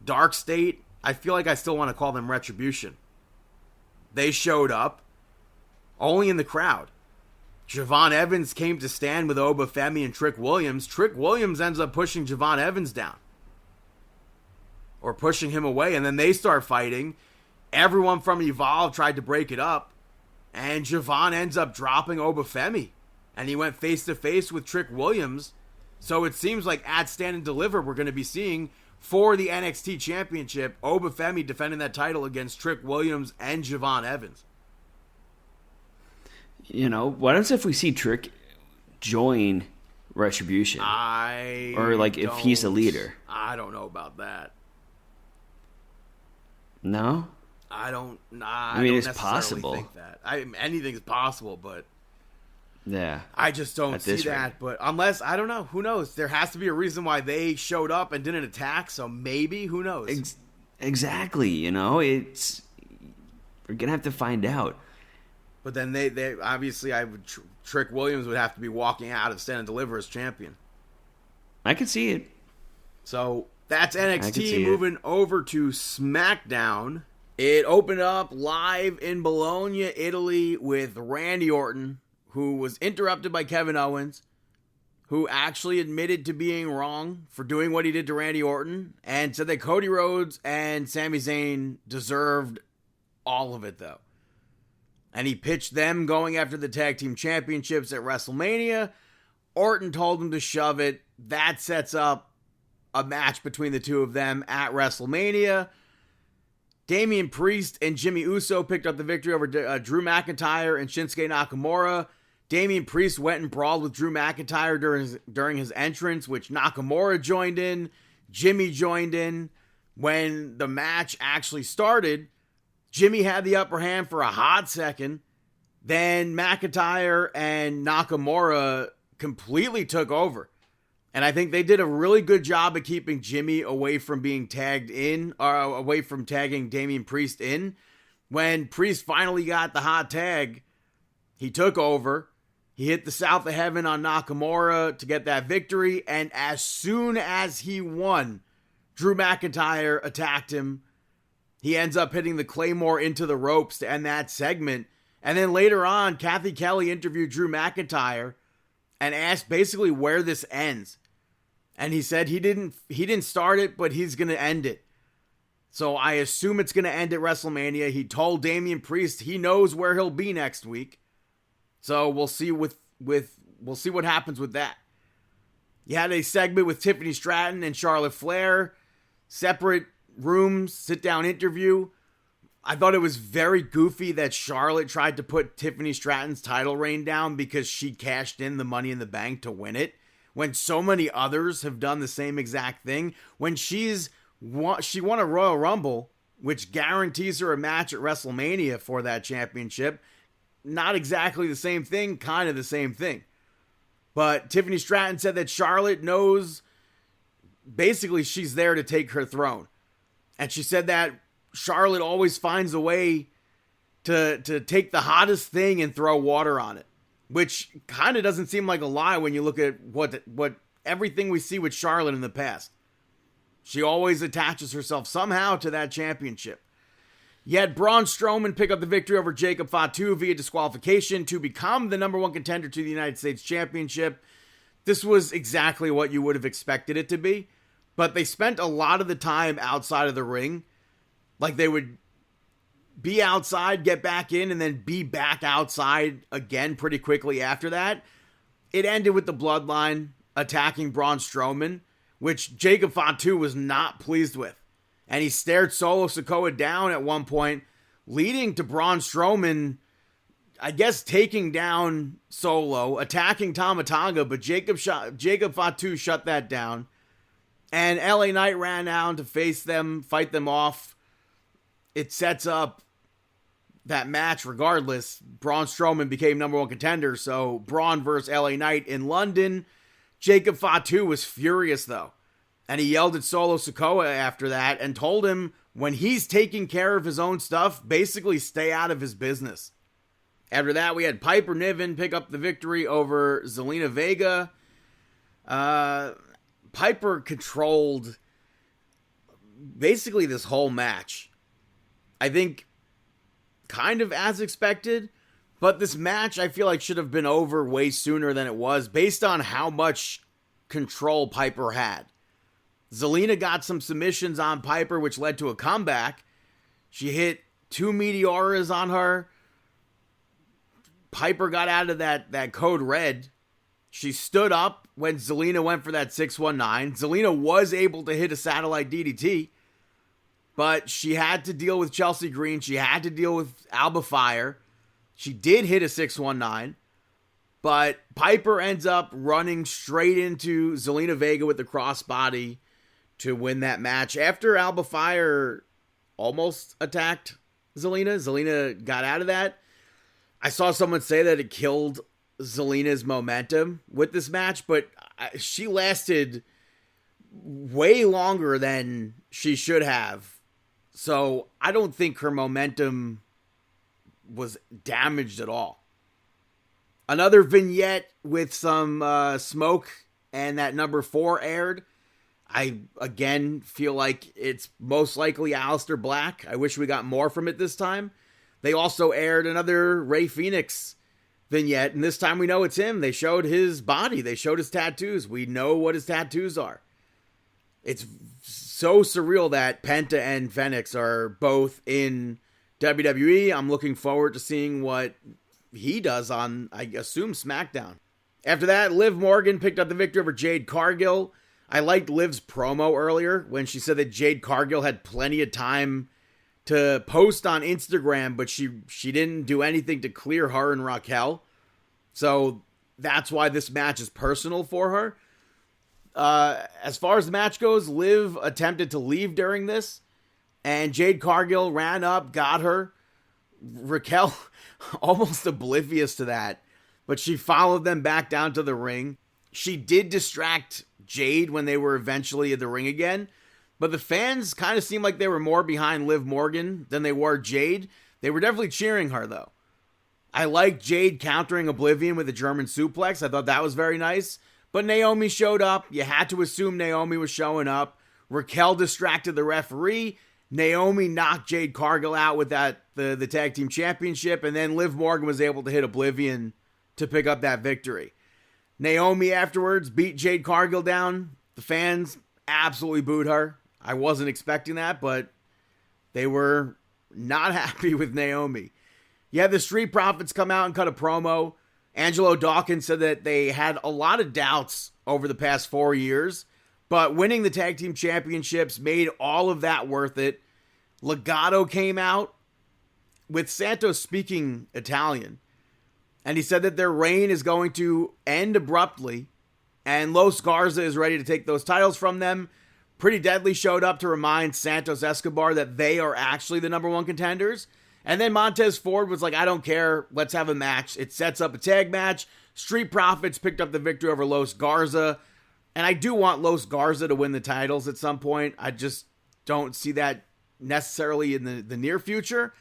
Dark State, I feel like I still want to call them Retribution. They showed up, only in the crowd. Javon Evans came to stand with Obafemi and Trick Williams. Trick Williams ends up pushing Javon Evans down. Or pushing him away, and then they start fighting. Everyone from Evolve tried to break it up, and Javon ends up dropping Obafemi. And he went face-to-face with Trick Williams. So it seems like at Stand and Deliver, we're going to be seeing, for the NXT Championship, Obafemi defending that title against Trick Williams and Javon Evans. You know, what happens if we see Trick join Retribution? If he's a leader. I don't know about that. No? I don't it's possible. think that. Anything's possible, but Yeah. I just don't see this rate. that. But unless, I don't know. Who knows? There has to be a reason why they showed up and didn't attack. So maybe, who knows? Exactly. You know, we're going to have to find out. But then they obviously, Trick Williams would have to be walking out of Stand and Deliver as champion. I can see it. So that's I can NXT. see Moving over to SmackDown. It opened up live in Bologna, Italy, with Randy Orton, who was interrupted by Kevin Owens, who actually admitted to being wrong for doing what he did to Randy Orton, and said that Cody Rhodes and Sami Zayn deserved all of it, though. And he pitched them going after the tag team championships at WrestleMania. Orton told him to shove it. That sets up a match between the two of them at WrestleMania. Damian Priest and Jimmy Uso picked up the victory over Drew McIntyre and Shinsuke Nakamura. Damian Priest went and brawled with Drew McIntyre during his entrance, which Nakamura joined in. Jimmy joined in. When the match actually started, Jimmy had the upper hand for a hot second. Then McIntyre and Nakamura completely took over. And I think they did a really good job of keeping Jimmy away from being tagged in, or away from tagging Damian Priest in. When Priest finally got the hot tag, he took over. He hit the South of Heaven on Nakamura to get that victory. And as soon as he won, Drew McIntyre attacked him. He ends up hitting the Claymore into the ropes to end that segment. And then later on, Kathy Kelly interviewed Drew McIntyre and asked basically where this ends. And he said he didn't start it, but he's going to end it. So I assume it's going to end at WrestleMania. He told Damian Priest he knows where he'll be next week. So we'll see we'll see what happens with that. You had a segment with Tiffany Stratton and Charlotte Flair. Separate rooms, sit-down interview. I thought it was very goofy that Charlotte tried to put Tiffany Stratton's title reign down because she cashed in the Money in the Bank to win it, when so many others have done the same exact thing. When she won a Royal Rumble, which guarantees her a match at WrestleMania for that championship. Not exactly the same thing, kind of the same thing. But Tiffany Stratton said that Charlotte knows basically she's there to take her throne. And she said that Charlotte always finds a way to take the hottest thing and throw water on it. Which kind of doesn't seem like a lie when you look at what everything we see with Charlotte in the past. She always attaches herself somehow to that championship. You had Braun Strowman pick up the victory over Jacob Fatu via disqualification to become the number one contender to the United States Championship. This was exactly what you would have expected it to be. But they spent a lot of the time outside of the ring. Like they would be outside, get back in, and then be back outside again pretty quickly after that. It ended with the Bloodline attacking Braun Strowman, which Jacob Fatu was not pleased with. And he stared Solo Sikoa down at one point, leading to Braun Strowman, I guess, taking down Solo, attacking Tama Tonga, but Jacob Fatu shut that down. And LA Knight ran down to face them, fight them off. It sets up that match regardless. Braun Strowman became number one contender, so Braun versus LA Knight in London. Jacob Fatu was furious, though. And he yelled at Solo Sikoa after that and told him when he's taking care of his own stuff, basically stay out of his business. After that, we had Piper Niven pick up the victory over Zelina Vega. Piper controlled basically this whole match. I think kind of as expected, but this match I feel like should have been over way sooner than it was based on how much control Piper had. Zelina got some submissions on Piper, which led to a comeback. She hit 2 Meteoras on her. Piper got out of that code red. She stood up when Zelina went for that 619. Zelina was able to hit a satellite DDT, but she had to deal with Chelsea Green. She had to deal with Alba Fire. She did hit a 619, but Piper ends up running straight into Zelina Vega with the crossbody to win that match. After Alba Fire almost attacked Zelina got out of that. I saw someone say that it killed Zelina's momentum with this match, but she lasted way longer than she should have. So I don't think her momentum was damaged at all. Another vignette with some smoke and that number 4 aired. I, again, feel like it's most likely Aleister Black. I wish we got more from it this time. They also aired another Rey Fenix vignette, and this time we know it's him. They showed his body. They showed his tattoos. We know what his tattoos are. It's so surreal that Penta and Fenix are both in WWE. I'm looking forward to seeing what he does on, I assume, SmackDown. After that, Liv Morgan picked up the victory over Jade Cargill. I liked Liv's promo earlier when she said that Jade Cargill had plenty of time to post on Instagram, but she didn't do anything to clear her and Raquel. So that's why this match is personal for her. As far as the match goes, Liv attempted to leave during this, and Jade Cargill ran up, got her. Raquel almost oblivious to that, but she followed them back down to the ring. She did distract Jade when they were eventually in the ring again, but the fans kind of seemed like they were more behind Liv Morgan than they were Jade. They were definitely cheering her, though. I liked Jade countering Oblivion with a German suplex. I thought that was very nice. But Naomi showed up. You had to assume Naomi was showing up. Raquel distracted the referee. Naomi knocked Jade Cargill out with the tag team championship. And then Liv Morgan was able to hit Oblivion to pick up that victory. Naomi afterwards beat Jade Cargill down. The fans absolutely booed her. I wasn't expecting that, but they were not happy with Naomi. You had the Street Profits come out and cut a promo. Angelo Dawkins said that they had a lot of doubts over the past 4 years, but winning the tag team championships made all of that worth it. Legado came out with Santos speaking Italian, and he said that their reign is going to end abruptly, and Los Garza is ready to take those titles from them. Pretty Deadly showed up to remind Santos Escobar that they are actually the number 1 contenders. And then Montez Ford was like, I don't care, let's have a match. It sets up a tag match. Street Profits picked up the victory over Los Garza. And I do want Los Garza to win the titles at some point. I just don't see that necessarily in the near future.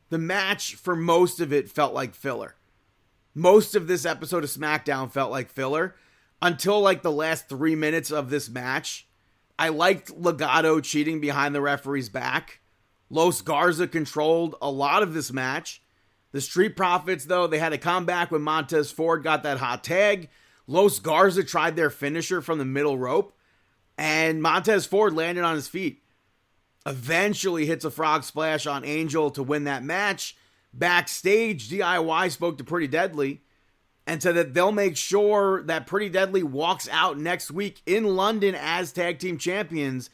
The match, for most of it, felt like filler. Most of this episode of SmackDown felt like filler. Until like the last 3 minutes of this match. I liked Legado cheating behind the referee's back. Los Garza controlled a lot of this match. The Street Profits, though, they had a comeback when Montez Ford got that hot tag. Los Garza tried their finisher from the middle rope, and Montez Ford landed on his feet. Eventually hits a frog splash on Angel to win that match. Backstage, DIY spoke to Pretty Deadly and said that they'll make sure that Pretty Deadly walks out next week in London as tag team champions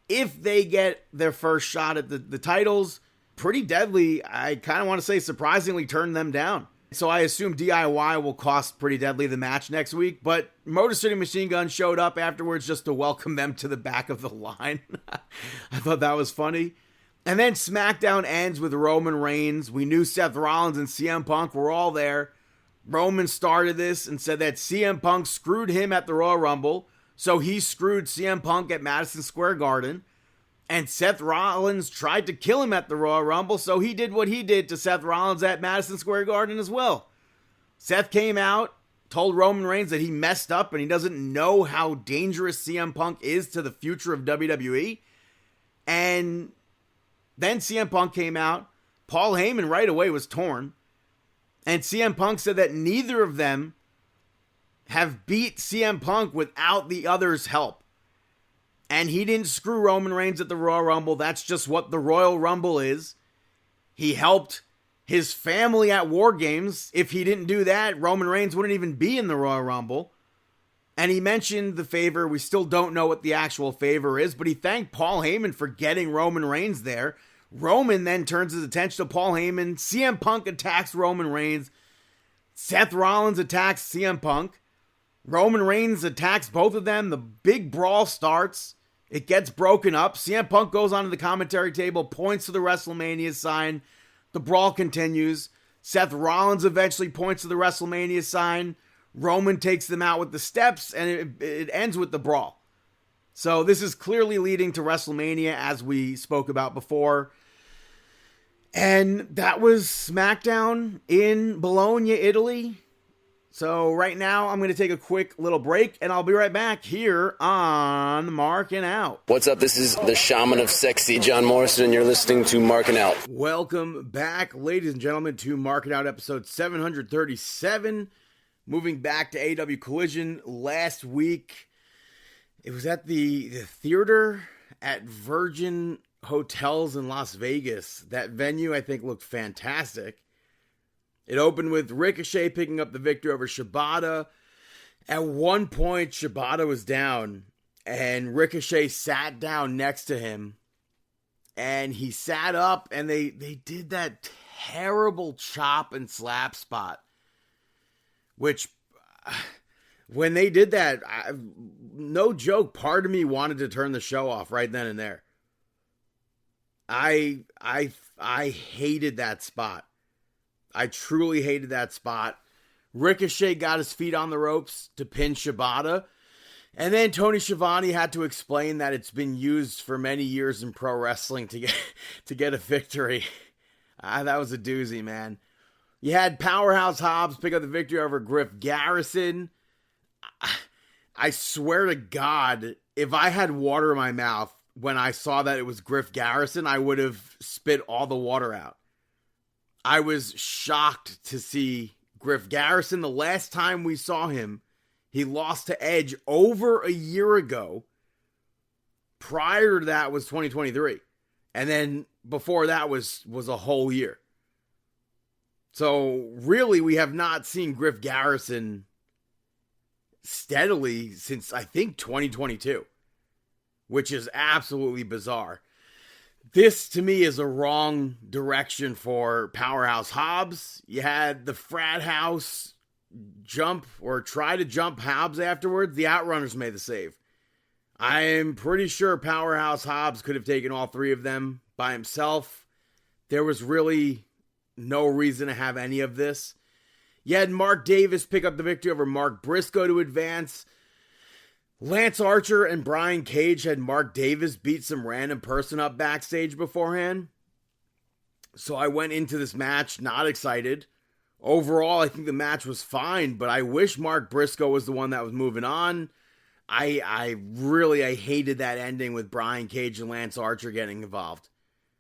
if they get their first shot at the titles. Pretty Deadly, I kind of want to say surprisingly, turned them down. So I assume DIY will cost Pretty Deadly the match next week. But Motor City Machine Gun showed up afterwards just to welcome them to the back of the line. I thought that was funny. And then SmackDown ends with Roman Reigns. We knew Seth Rollins and CM Punk were all there. Roman started this and said that CM Punk screwed him at the Royal Rumble. So he screwed CM Punk at Madison Square Garden. And Seth Rollins tried to kill him at the Royal Rumble, so he did what he did to Seth Rollins at Madison Square Garden as well. Seth came out, told Roman Reigns that he messed up and he doesn't know how dangerous CM Punk is to the future of WWE. And then CM Punk came out. Paul Heyman right away was torn. And CM Punk said that neither of them have beat CM Punk without the other's help. And he didn't screw Roman Reigns at the Royal Rumble. That's just what the Royal Rumble is. He helped his family at War Games. If he didn't do that, Roman Reigns wouldn't even be in the Royal Rumble. And he mentioned the favor. We still don't know what the actual favor is, but he thanked Paul Heyman for getting Roman Reigns there. Roman then turns his attention to Paul Heyman. CM Punk attacks Roman Reigns. Seth Rollins attacks CM Punk. Roman Reigns attacks both of them. The big brawl starts. It gets broken up. CM Punk goes onto the commentary table, points to the WrestleMania sign. The brawl continues. Seth Rollins eventually points to the WrestleMania sign. Roman takes them out with the steps, and it ends with the brawl. So this is clearly leading to WrestleMania, as we spoke about before. And that was SmackDown in Bologna, Italy. So right now, I'm going to take a quick little break, and I'll be right back here on Markin Out. What's up? This is the Shaman of Sexy, John Morrison, and you're listening to Markin Out. Welcome back, ladies and gentlemen, to Markin Out episode 737. Moving back to AEW Collision last week. It was at the theater at Virgin Hotels in Las Vegas. That venue, I think, looked fantastic. It opened with Ricochet picking up the victory over Shibata. At one point, Shibata was down, and Ricochet sat down next to him. And he sat up, and they did that terrible chop and slap spot. Which, when they did that, no joke, part of me wanted to turn the show off right then and there. I hated that spot. I truly hated that spot. Ricochet got his feet on the ropes to pin Shibata. And then Tony Schiavone had to explain that it's been used for many years in pro wrestling to get a victory. That was a doozy, man. You had Powerhouse Hobbs pick up the victory over Griff Garrison. I swear to God, if I had water in my mouth when I saw that it was Griff Garrison, I would have spit all the water out. I was shocked to see Griff Garrison. The last time we saw him, he lost to Edge over a year ago. Prior to that was 2023. And then before that was a whole year. So really, we have not seen Griff Garrison steadily since, I think, 2022. Which is absolutely bizarre. This, to me, is a wrong direction for Powerhouse Hobbs. You had the frat house jump or try to jump Hobbs afterwards. The Outrunners made the save. I'm pretty sure Powerhouse Hobbs could have taken all three of them by himself. There was really no reason to have any of this. You had Mark Davis pick up the victory over Mark Briscoe to advance. Lance Archer and Brian Cage had Mark Davis beat some random person up backstage beforehand. So I went into this match not excited. Overall, I think the match was fine, but I wish Mark Briscoe was the one that was moving on. I hated that ending with Brian Cage and Lance Archer getting involved.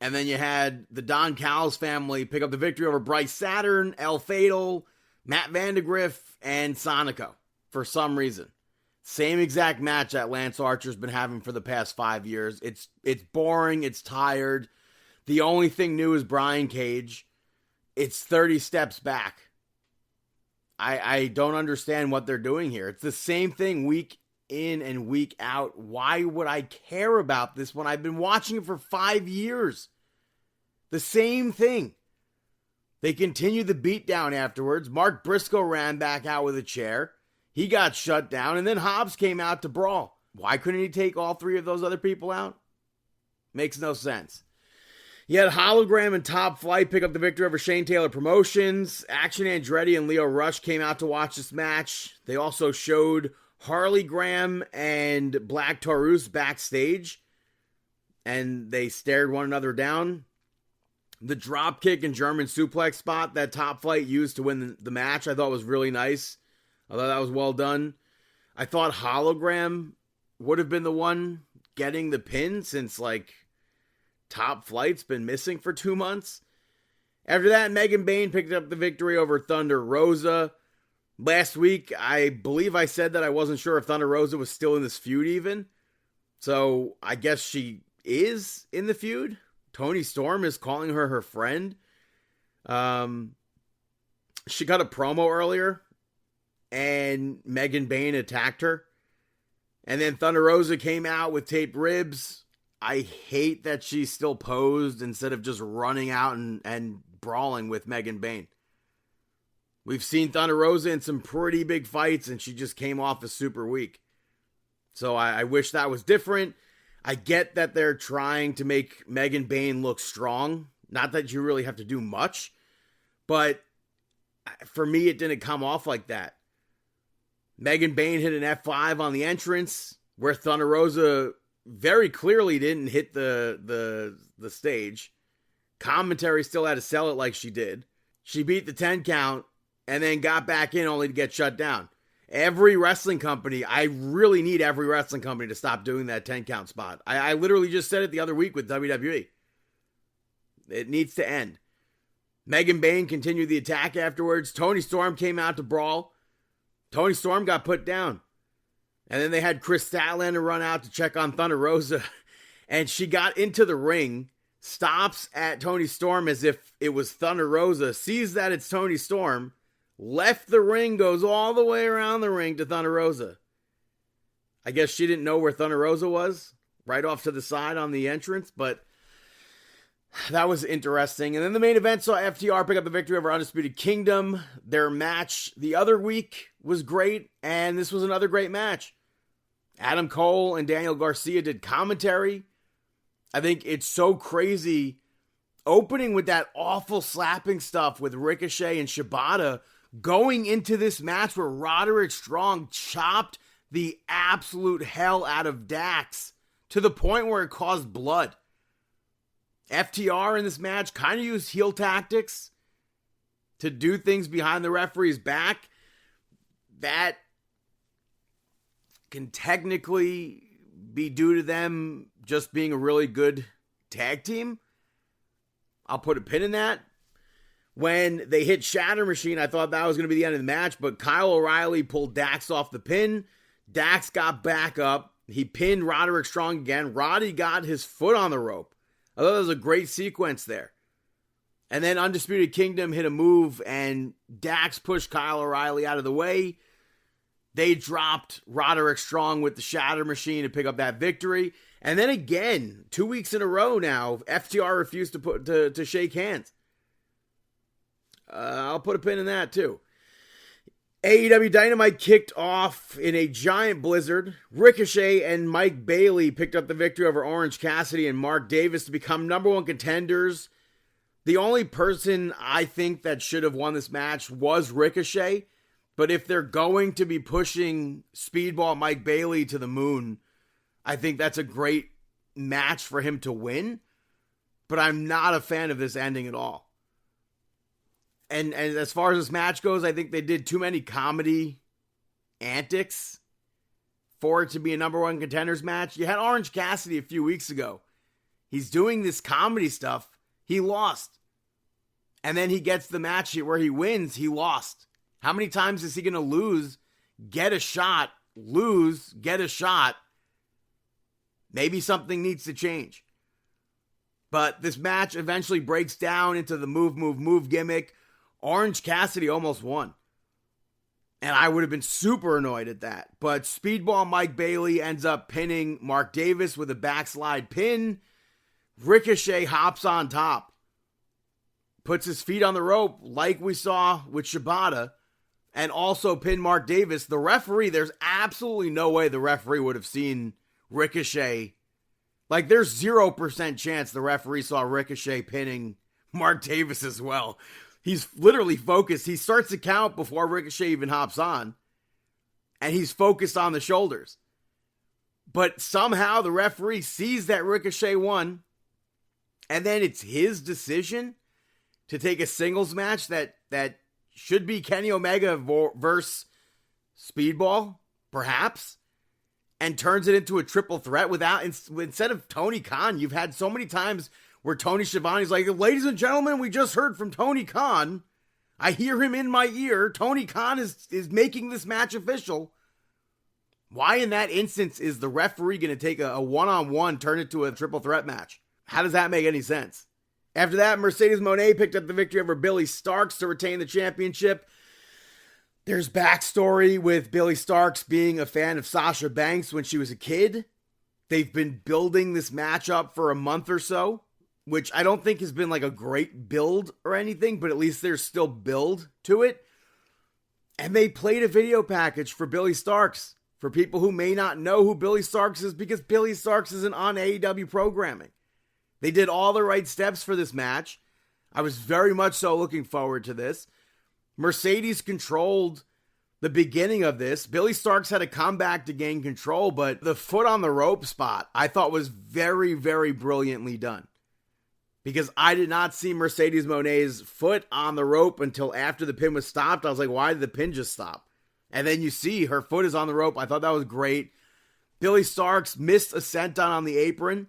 And then you had the Don Callis family pick up the victory over Bryce Saturn, El Fatal, Matt Vandegrift, and Sonico for some reason. Same exact match that Lance Archer's been having for the past 5 years. It's boring. It's tired. The only thing new is Brian Cage. It's 30 steps back. I don't understand what they're doing here. It's the same thing week in and week out. Why would I care about this when I've been watching it for 5 years? The same thing. They continued the beatdown afterwards. Mark Briscoe ran back out with a chair. He got shut down, and then Hobbs came out to brawl. Why couldn't he take all three of those other people out? Makes no sense. You had Hologram and Top Flight pick up the victory over Shane Taylor Promotions. Action Andretti and Leo Rush came out to watch this match. They also showed Harley Graham and Black Taurus backstage, and they stared one another down. The dropkick and German suplex spot that Top Flight used to win the match I thought was really nice. I thought that was well done. I thought Hologram would have been the one getting the pin since, Top Flight's been missing for 2 months. After that, Megan Bayne picked up the victory over Thunder Rosa. Last week, I believe I said that I wasn't sure if Thunder Rosa was still in this feud even. So, I guess she is in the feud. Toni Storm is calling her her friend. She got a promo earlier, and Megan Bayne attacked her. And then Thunder Rosa came out with taped ribs. I hate that she's still posed instead of just running out and brawling with Megan Bayne. We've seen Thunder Rosa in some pretty big fights, and she just came off as super weak. So I wish that was different. I get that they're trying to make Megan Bayne look strong. Not that you really have to do much. But For me, it didn't come off like that. Megan Bayne hit an F5 on the entrance where Thunder Rosa very clearly didn't hit the stage. Commentary still had to sell it like she did. She beat the 10 count and then got back in only to get shut down. Every wrestling company, I really need every wrestling company to stop doing that 10 count spot. I literally just said it the other week with WWE. It needs to end. Megan Bayne continued the attack afterwards. Toni Storm came out to brawl. Toni Storm got put down. And then they had Chris Statlander run out to check on Thunder Rosa. And she got into the ring, stops at Toni Storm as if it was Thunder Rosa, sees that it's Toni Storm, left the ring, goes all the way around the ring to Thunder Rosa. I guess she didn't know where Thunder Rosa was, right off to the side on the entrance, but that was interesting. And then the main event saw FTR pick up the victory over Undisputed Kingdom. Their match the other week was great, and this was another great match. Adam Cole and Daniel Garcia did commentary. I think it's so crazy opening with that awful slapping stuff with Ricochet and Shibata, going into this match where Roderick Strong chopped the absolute hell out of Dax to the point where it caused blood. FTR in this match kind of used heel tactics to do things behind the referee's back that can technically be due to them just being a really good tag team. I'll put a pin in that. When they hit Shatter Machine, I thought that was going to be the end of the match, but Kyle O'Reilly pulled Dax off the pin. Dax got back up. He pinned Roderick Strong again. Roddy got his foot on the rope. I thought that was a great sequence there. And then Undisputed Kingdom hit a move, and Dax pushed Kyle O'Reilly out of the way. They dropped Roderick Strong with the Shatter Machine to pick up that victory. And then again, 2 weeks in a row now, FTR refused to shake hands. I'll put a pin in that too. AEW Dynamite kicked off in a giant blizzard. Ricochet and Mike Bailey picked up the victory over Orange Cassidy and Mark Davis to become number one contenders. The only person I think that should have won this match was Ricochet. But if they're going to be pushing Speedball Mike Bailey to the moon, I think that's a great match for him to win. But I'm not a fan of this ending at all. And as far as this match goes, I think they did too many comedy antics for it to be a number one contenders match. You had Orange Cassidy a few weeks ago. He's doing this comedy stuff. He lost. And then he gets the match where he wins. He lost. How many times is he going to lose, get a shot, lose, get a shot? Maybe something needs to change. But this match eventually breaks down into the move gimmick. Orange Cassidy almost won. And I would have been super annoyed at that. But Speedball Mike Bailey ends up pinning Mark Davis with a backslide pin. Ricochet hops on top. Puts his feet on the rope like we saw with Shibata. And also pinned Mark Davis. The referee, there's absolutely no way the referee would have seen Ricochet. Like, there's 0% chance the referee saw Ricochet pinning Mark Davis as well. He's literally focused. He starts to count before Ricochet even hops on. And he's focused on the shoulders. But somehow the referee sees that Ricochet won. And then it's his decision to take a singles match that should be Kenny Omega versus Speedball, perhaps. And turns it into a triple threat instead of Tony Khan. You've had so many times where Tony Schiavone's like, ladies and gentlemen, we just heard from Tony Khan. I hear him in my ear. Tony Khan is making this match official. Why in that instance is the referee going to take a one-on-one, turn it to a triple threat match? How does that make any sense? After that, Mercedes Moné picked up the victory over Billy Starks to retain the championship. There's backstory with Billy Starks being a fan of Sasha Banks when she was a kid. They've been building this match up for a month or so, which I don't think has been like a great build or anything, but at least there's still build to it. And they played a video package for Billy Starks. For people who may not know who Billy Starks is, because Billy Starks isn't on AEW programming. They did all the right steps for this match. I was very much so looking forward to this. Mercedes controlled the beginning of this. Billy Starkz had to come back to gain control, but the foot on the rope spot I thought was very, very brilliantly done. Because I did not see Mercedes Moné's foot on the rope until after the pin was stopped. I was like, why did the pin just stop? And then you see her foot is on the rope. I thought that was great. Billy Starkz missed a senton on the apron.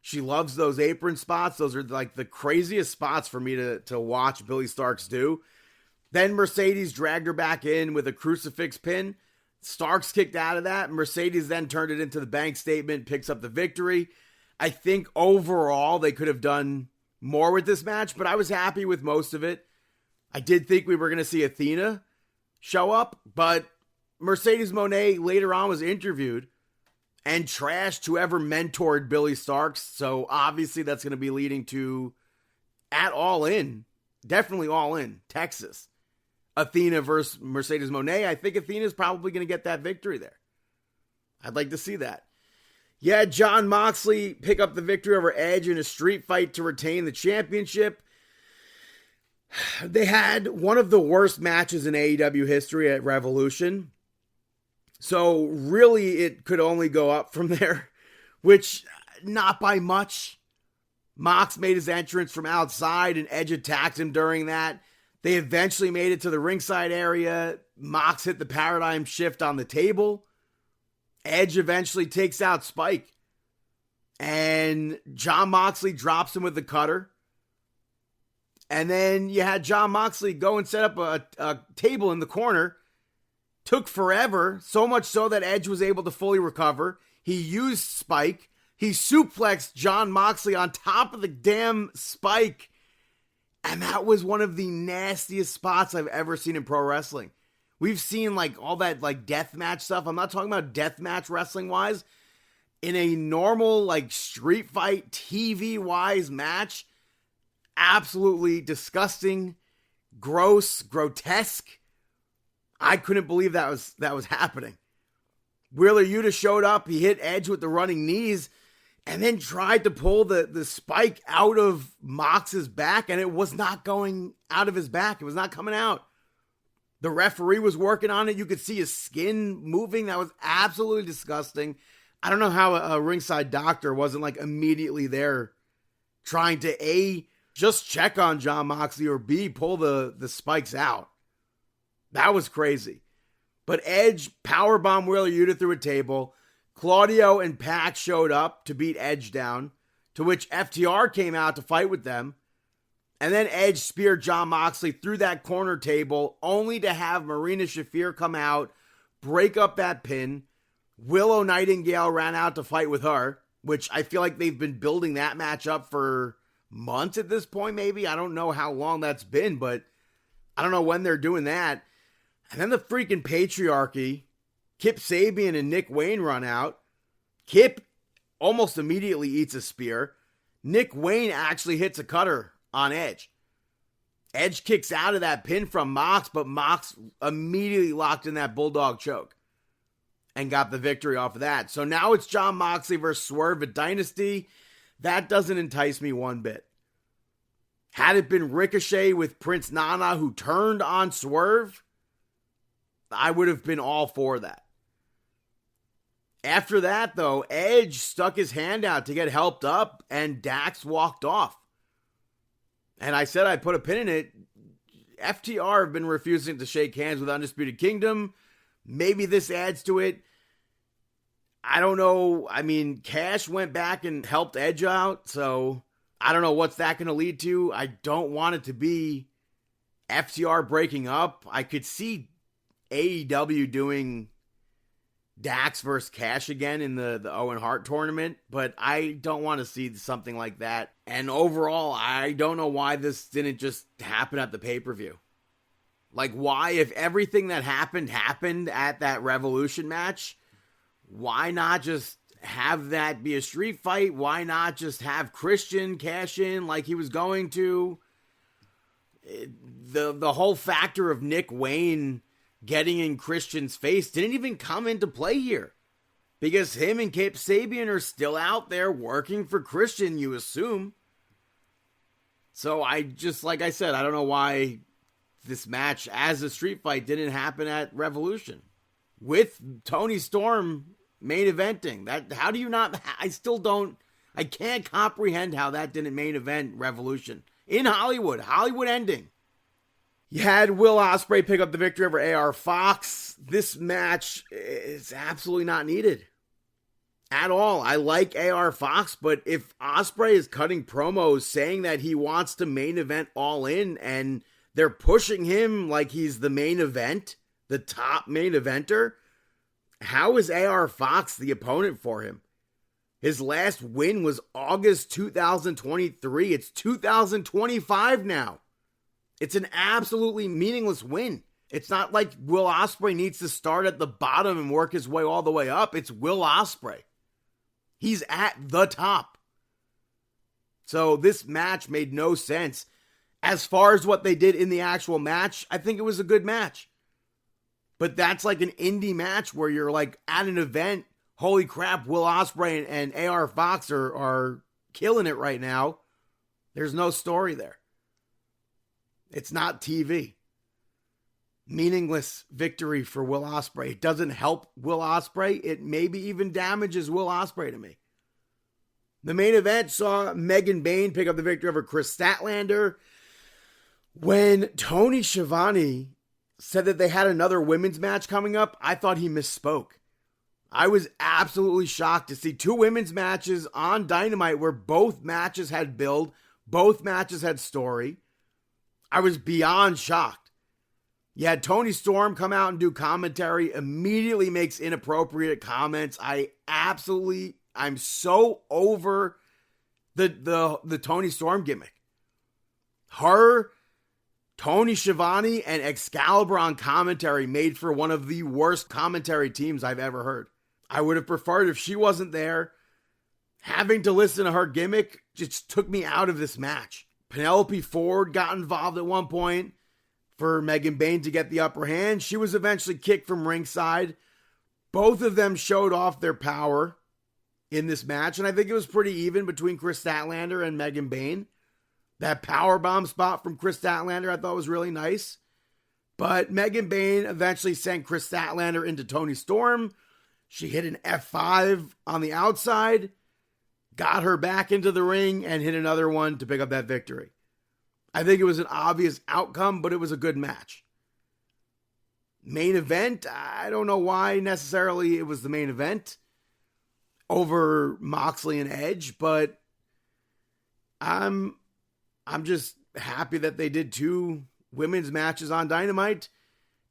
She loves those apron spots. Those are like the craziest spots for me to watch Billy Starkz do. Then Mercedes dragged her back in with a crucifix pin. Starkz kicked out of that. Mercedes then turned it into the bank statement, picks up the victory. I think overall they could have done more with this match, but I was happy with most of it. I did think we were going to see Athena show up, but Mercedes Moné later on was interviewed and trashed whoever mentored Billy Starkz, so obviously that's going to be leading to, at All In, definitely All In, Texas, Athena versus Mercedes Moné. I think Athena's probably going to get that victory there. I'd like to see that. Yeah, Jon Moxley pick up the victory over Edge in a street fight to retain the championship. They had one of the worst matches in AEW history at Revolution. So really it could only go up from there, which not by much. Mox made his entrance from outside and Edge attacked him during that. They eventually made it to the ringside area. Mox hit the paradigm shift on the table. Edge eventually takes out Spike. And Jon Moxley drops him with the cutter. And then you had Jon Moxley go and set up a table in the corner. Took forever, so much so that Edge was able to fully recover. He used Spike. He suplexed Jon Moxley on top of the damn Spike. And that was one of the nastiest spots I've ever seen in pro wrestling. We've seen like all that like deathmatch stuff. I'm not talking about deathmatch wrestling wise. In a normal like street fight TV wise match, absolutely disgusting, gross, grotesque. I couldn't believe that was happening. Wheeler Yuta showed up. He hit Edge with the running knees and then tried to pull the spike out of Mox's back, and it was not going out of his back. It was not coming out. The referee was working on it. You could see his skin moving. That was absolutely disgusting. I don't know how a ringside doctor wasn't like immediately there trying to A, just check on Jon Moxley, or B, pull the spikes out. That was crazy. But Edge powerbombed Wheeler Yuta through a table. Claudio and Pac showed up to beat Edge down, to which FTR came out to fight with them. And then Edge speared Jon Moxley through that corner table, only to have Marina Shafir come out, break up that pin. Willow Nightingale ran out to fight with her, which I feel like they've been building that match up for months at this point, maybe. I don't know how long that's been, but I don't know when they're doing that. And then the freaking patriarchy, Kip Sabian and Nick Wayne run out. Kip almost immediately eats a spear. Nick Wayne actually hits a cutter on Edge. Edge kicks out of that pin from Mox, but Mox immediately locked in that bulldog choke and got the victory off of that. So now it's Jon Moxley versus Swerve at Dynasty. That doesn't entice me one bit. Had it been Ricochet with Prince Nana who turned on Swerve, I would have been all for that. After that, though, Edge stuck his hand out to get helped up, and Dax walked off. And I said I'd put a pin in it. FTR have been refusing to shake hands with Undisputed Kingdom. Maybe this adds to it. I don't know. I mean, Cash went back and helped Edge out, so I don't know what's that going to lead to. I don't want it to be FTR breaking up. I could see AEW doing Dax versus Cash again in the Owen Hart tournament, but I don't want to see something like that. And overall, I don't know why this didn't just happen at the pay-per-view. Like, why, if everything that happened at that Revolution match, why not just have that be a street fight? Why not just have Christian cash in like he was going to? The whole factor of Nick Wayne getting in Christian's face didn't even come into play here. Because him and Kip Sabian are still out there working for Christian, you assume. So I just, like I said, I don't know why this match as a street fight didn't happen at Revolution with Toni Storm main eventing. That, how do you not, I can't comprehend how that didn't main event Revolution in Hollywood ending. You had Will Ospreay pick up the victory over AR Fox. This match is absolutely not needed at all. I like AR Fox, but if Ospreay is cutting promos saying that he wants to main event All In and they're pushing him like he's the main event, the top main eventer, how is AR Fox the opponent for him? His last win was August 2023. It's 2025 now. It's an absolutely meaningless win. It's not like Will Ospreay needs to start at the bottom and work his way all the way up. It's Will Ospreay. He's at the top. So this match made no sense. As far as what they did in the actual match, I think it was a good match. But that's like an indie match where you're like at an event. Holy crap, Will Ospreay and AR Fox are killing it right now. There's no story there. It's not TV. Meaningless victory for Will Ospreay. It doesn't help Will Ospreay. It maybe even damages Will Ospreay to me. The main event saw Megan Bayne pick up the victory over Chris Statlander. When Tony Schiavone said that they had another women's match coming up, I thought he misspoke. I was absolutely shocked to see two women's matches on Dynamite where both matches had build, both matches had story. I was beyond shocked. You had Toni Storm come out and do commentary, immediately makes inappropriate comments. I'm so over the Toni Storm gimmick. Her, Tony Schiavone, and Excalibur on commentary made for one of the worst commentary teams I've ever heard. I would have preferred if she wasn't there. Having to listen to her gimmick just took me out of this match. Penelope Ford got involved at one point for Megan Bayne to get the upper hand. She was eventually kicked from ringside. Both of them showed off their power in this match, and I think it was pretty even between Chris Statlander and Megan Bayne. That powerbomb spot from Chris Statlander I thought was really nice. But Megan Bayne eventually sent Chris Statlander into Toni Storm. She hit an F5 on the outside, got her back into the ring, and hit another one to pick up that victory. I think it was an obvious outcome, but it was a good match. Main event, I don't know why necessarily it was the main event over Moxley and Edge, but I'm just happy that they did two women's matches on Dynamite.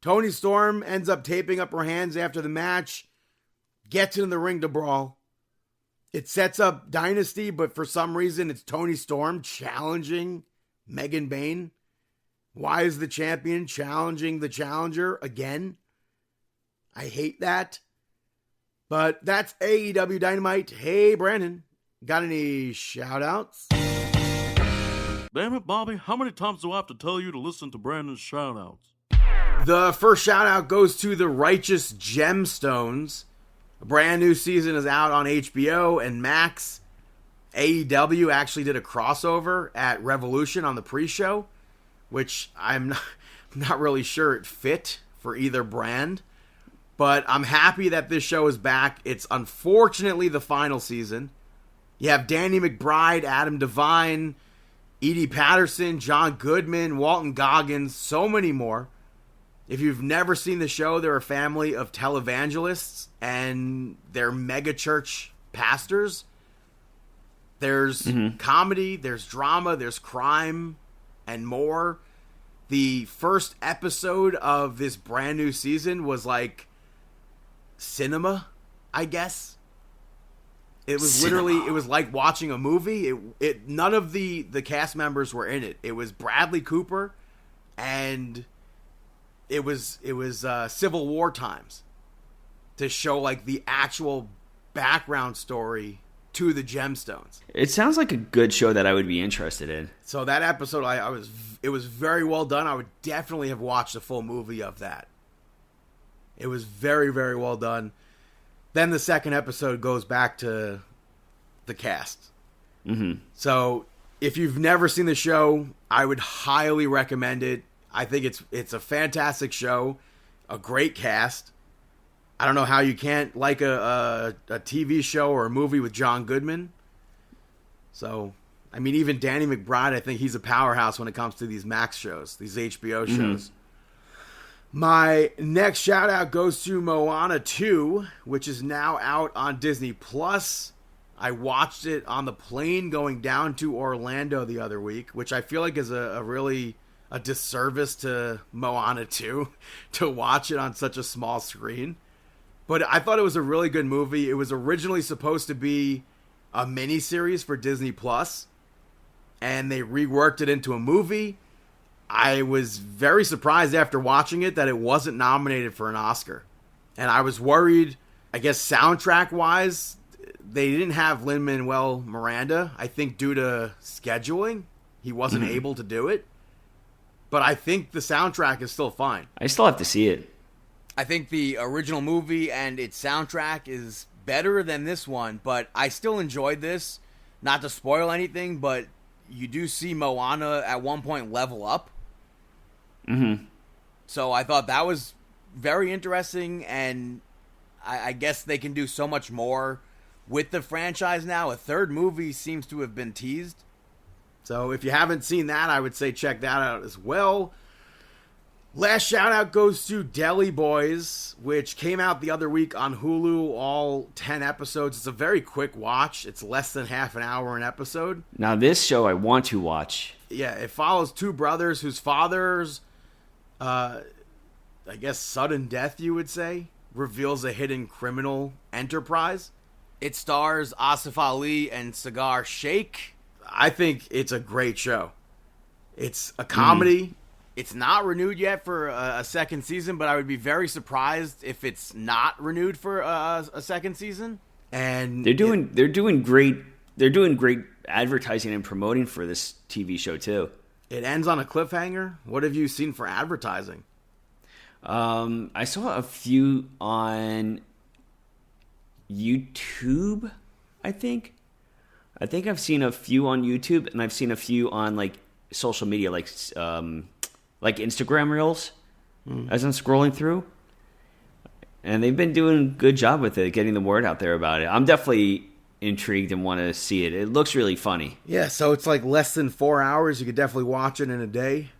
Toni Storm ends up taping up her hands after the match, gets in the ring to brawl. It sets up Dynasty, but for some reason it's Toni Storm challenging Megan Bayne. Why is the champion challenging the challenger again? I hate that. But that's AEW Dynamite. Hey, Brandon, got any shout-outs? Damn it, Bobby, how many times do I have to tell you to listen to Brandon's shout-outs? The first shout-out goes to the Righteous Gemstones. A brand new season is out on HBO and Max. AEW actually did a crossover at Revolution on the pre-show, which I'm not really sure it fit for either brand. But I'm happy that this show is back. It's unfortunately the final season. You have Danny McBride, Adam Devine, Edie Patterson, John Goodman, Walton Goggins, so many more. If you've never seen the show, they're a family of televangelists and they're megachurch pastors. There's comedy, there's drama, there's crime, and more. The first episode of this brand new season was like cinema, I guess. It was literally, it was like watching a movie. None of the cast members were in it. It was Bradley Cooper, and it was Civil War times to show like the actual background story to the Gemstones. It sounds like a good show that I would be interested in. So that episode, it was very well done. I would definitely have watched a full movie of that. It was very, very well done. Then the second episode goes back to the cast. Mm-hmm. So if you've never seen the show, I would highly recommend it. I think it's a fantastic show, a great cast. I don't know how you can't like a TV show or a movie with John Goodman. So, I mean, even Danny McBride, I think he's a powerhouse when it comes to these Max shows, these HBO shows. My next shout out goes to Moana 2, which is now out on Disney Plus. I watched it on the plane going down to Orlando the other week, which I feel like is a really a disservice to Moana 2 to watch it on such a small screen. But I thought it was a really good movie. It was originally supposed to be a miniseries for Disney Plus, and they reworked it into a movie. I was very surprised after watching it that it wasn't nominated for an Oscar. And I was worried, I guess soundtrack-wise, they didn't have Lin-Manuel Miranda. I think due to scheduling, he wasn't able to do it. But I think the soundtrack is still fine. I still have to see it. I think the original movie and its soundtrack is better than this one, but I still enjoyed this. Not to spoil anything, but you do see Moana at one point level up. Mm-hmm. So I thought that was very interesting, and I guess they can do so much more with the franchise now. A third movie seems to have been teased. So if you haven't seen that, I would say check that out as well. Last shout out goes to Deli Boys, which came out the other week on Hulu, all 10 episodes. It's a very quick watch. It's less than half an hour an episode. Now this show I want to watch. Yeah, it follows two brothers whose fathers, I guess sudden death you would say, reveals a hidden criminal enterprise. It stars Asif Ali and Sagar Sheikh. I think it's a great show. It's a comedy. It's not renewed yet for a second season, but I would be very surprised if it's not renewed for a second season. And they're doing great advertising and promoting for this TV show too. It ends on a cliffhanger. What have you seen for advertising? I saw a few on YouTube, I think I've seen a few on YouTube, and I've seen a few on like social media, like Instagram Reels, as I'm scrolling through. And they've been doing a good job with it, getting the word out there about it. I'm definitely intrigued and want to see it. It looks really funny. Yeah, so it's like less than 4 hours. You could definitely watch it in a day.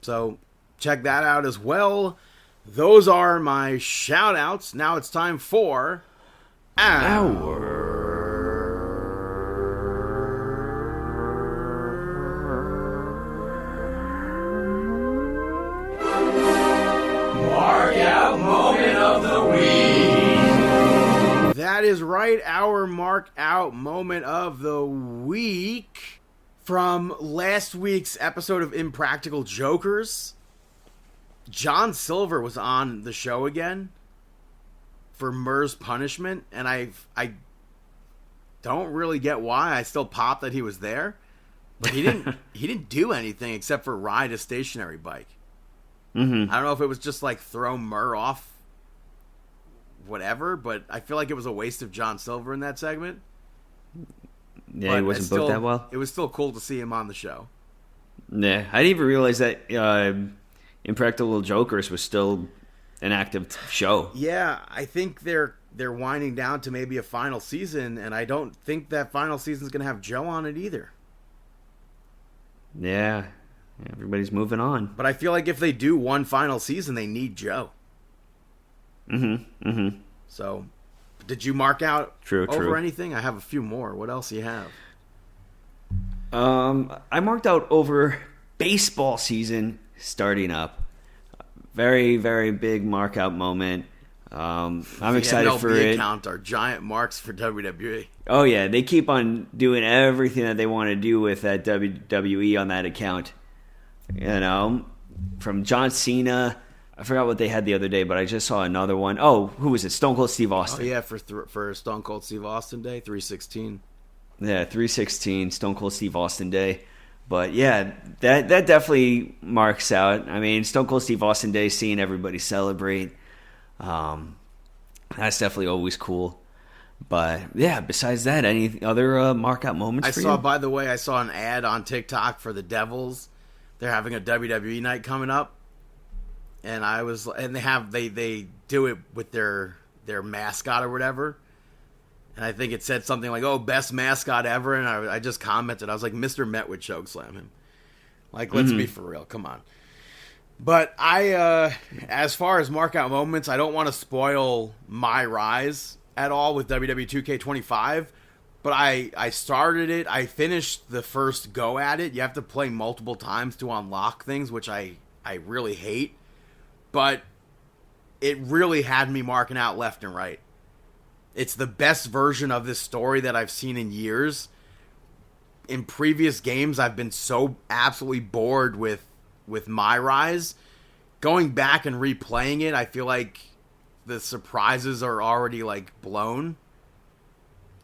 So check that out as well. Those are my shout-outs. Now it's time for our Mark Out Moment of the Week. That is right, our Mark Out Moment of the Week from last week's episode of Impractical Jokers. John Silver was on the show again for Murr's Punishment, and I don't really get why. I still pop that he was there, but he didn't do anything except for ride a stationary bike. Mm-hmm. I don't know if it was just like throw Murr off whatever, but I feel like it was a waste of John Silver in that segment. Yeah, but he wasn't booked that well. It was still cool to see him on the show. Yeah, I didn't even realize that Impractical Jokers was still an active show. Yeah, I think they're winding down to maybe a final season, and I don't think that final season's going to have Joe on it either. Yeah, everybody's moving on. But I feel like if they do one final season, they need Joe. Mm-hmm. So, did you mark out True. anything? I have a few more. What else do you have? I marked out over baseball season starting up. Very, very big mark out moment. I'm excited MLB for it. Account are giant marks for WWE. Oh yeah, they keep on doing everything that they want to do with that WWE on that account. You know, from John Cena. I forgot what they had the other day, but I just saw another one. Oh, who was it? Stone Cold Steve Austin. Oh yeah, for Stone Cold Steve Austin Day, 3/16. Yeah, 3/16, Stone Cold Steve Austin Day. But yeah, that definitely marks out. I mean, Stone Cold Steve Austin Day, seeing everybody celebrate, that's definitely always cool. But yeah, besides that, any other mark out moments for you? By the way, I saw an ad on TikTok for the Devils they're having a WWE night coming up, and they do it with their mascot or whatever, and I think it said something like, "Oh, best mascot ever," and I just commented, I was like, "Mr. Met would chokeslam him." Like, let's be for real, come on. But as far as mark out moments, I don't want to spoil my rise at all with WWE 2K25. But I started it. I finished the first go at it. You have to play multiple times to unlock things, which I really hate. But it really had me marking out left and right. It's the best version of this story that I've seen in years. In previous games, I've been so absolutely bored with my rise. Going back and replaying it, I feel like the surprises are already like blown.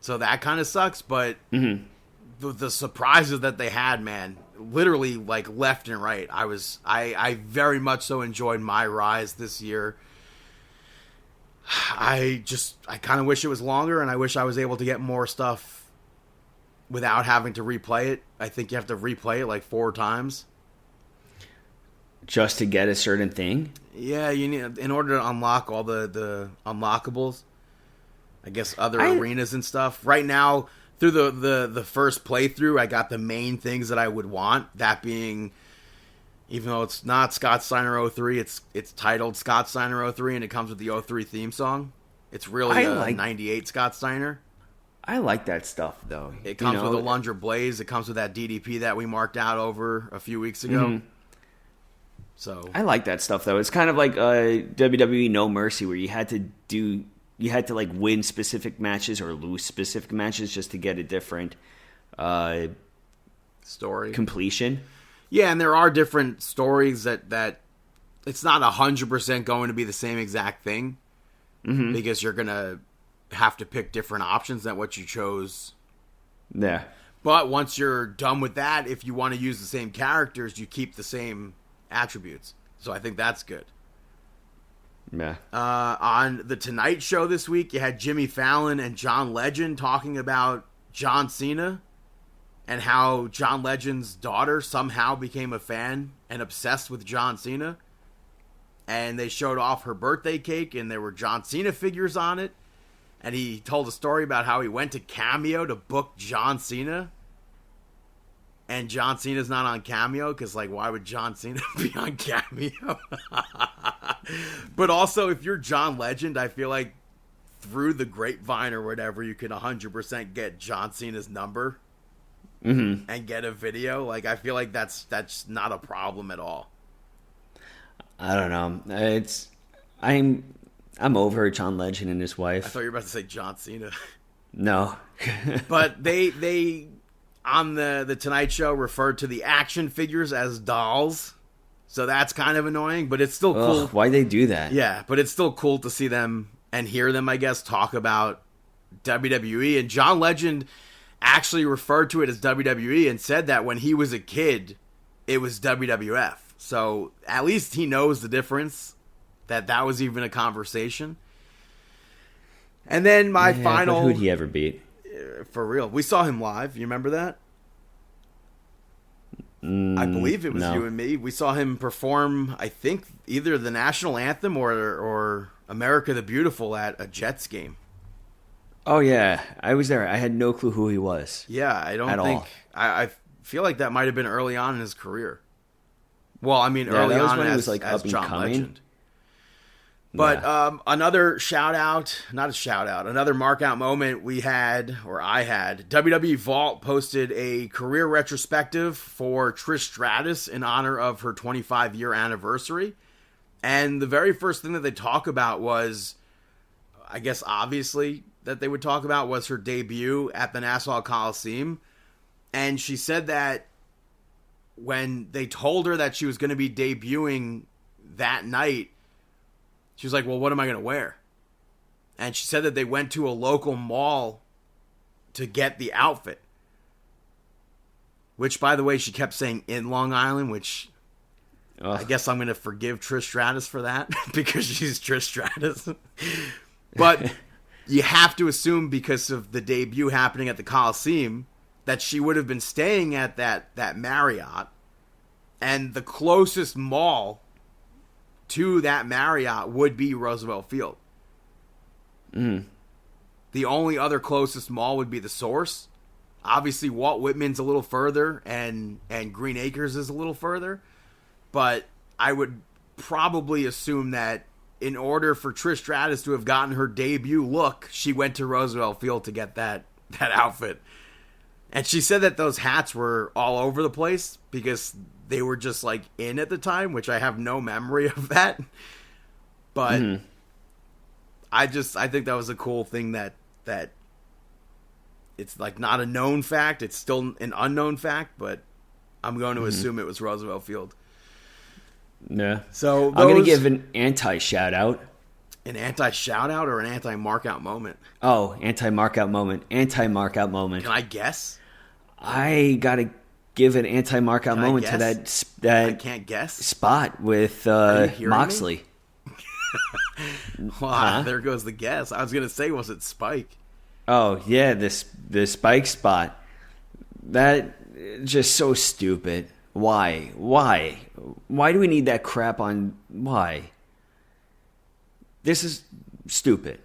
So that kind of sucks, but the surprises that they had, man, literally like left and right. I very much so enjoyed my rise this year. I kind of wish it was longer, and I wish I was able to get more stuff without having to replay it. I think you have to replay it like 4 times. Just to get a certain thing? Yeah, you need, in order to unlock all the unlockables. I guess other arenas and stuff. Right now, through the first playthrough, I got the main things that I would want. That being, even though it's not Scott Steiner 03, it's titled Scott Steiner 03, and it comes with the 03 theme song. It's really 98 Scott Steiner. I like that stuff, though. It comes with a Lunger Blaze. It comes with that DDP that we marked out over a few weeks ago. Mm-hmm. So I like that stuff, though. It's kind of like WWE No Mercy, where you had to like win specific matches or lose specific matches just to get a different story completion. Yeah, and there are different stories that it's not 100% going to be the same exact thing, because you're gonna have to pick different options than what you chose. Yeah. But once you're done with that, if you want to use the same characters, you keep the same attributes. So I think that's good. Yeah. On The Tonight Show this week, you had Jimmy Fallon and John Legend talking about John Cena and how John Legend's daughter somehow became a fan and obsessed with John Cena. And they showed off her birthday cake, and there were John Cena figures on it. And he told a story about how he went to Cameo to book John Cena. And John Cena's not on Cameo, because, like, why would John Cena be on Cameo? But also, if you're John Legend, I feel like through the grapevine or whatever, you can 100% get John Cena's number and get a video. Like, I feel like that's not a problem at all. I don't know. I'm over John Legend and his wife. I thought you were about to say John Cena. No. But they on the Tonight Show referred to the action figures as dolls. So that's kind of annoying, but it's still cool. Why'd they do that? Yeah, but it's still cool to see them and hear them, I guess, talk about WWE. And John Legend actually referred to it as WWE and said that when he was a kid, it was WWF. So at least he knows the difference, that was even a conversation. And then my final... But who'd he ever beat? For real. We saw him live. You remember that? I believe it was you and me. We saw him perform, I think, either the national anthem or America the Beautiful at a Jets game. Oh, yeah. I was there. I had no clue who he was. Yeah, I don't think... I feel like that might have been early on in his career. Well, I mean, early on when as, he was, like, as up and John coming. Legend. But another another mark out moment I had. WWE Vault posted a career retrospective for Trish Stratus in honor of her 25-year anniversary. And the very first thing that they talk about was, I guess obviously that they would talk about, was her debut at the Nassau Coliseum. And she said that when they told her that she was going to be debuting that night, she was like, well, what am I going to wear? And she said that they went to a local mall to get the outfit. Which, by the way, she kept saying in Long Island, which I guess I'm going to forgive Trish Stratus for that because she's Trish Stratus. But you have to assume, because of the debut happening at the Coliseum, that she would have been staying at that Marriott. And the closest mall to that Marriott would be Roosevelt Field. The only other closest mall would be the Source. Obviously, Walt Whitman's a little further, and Green Acres is a little further. But I would probably assume that in order for Trish Stratus to have gotten her debut look, she went to Roosevelt Field to get that outfit. And she said that those hats were all over the place because they were just like in at the time, which I have no memory of that. But I think that was a cool thing that it's like not a known fact. It's still an unknown fact, but I'm going to assume it was Roosevelt Field. Yeah. So I'm going to give an anti-shout out. An anti-shout out or an anti-mark out moment? Oh, anti-mark out moment. Anti-mark out moment. Can I guess? I got to give an anti-mark out moment to that I can't guess. spot with Moxley. Wow, there goes the guess. I was going to say, was it Spike? Oh, yeah, the Spike spot. That just so stupid. Why? Why do we need that crap on... Why? This is stupid.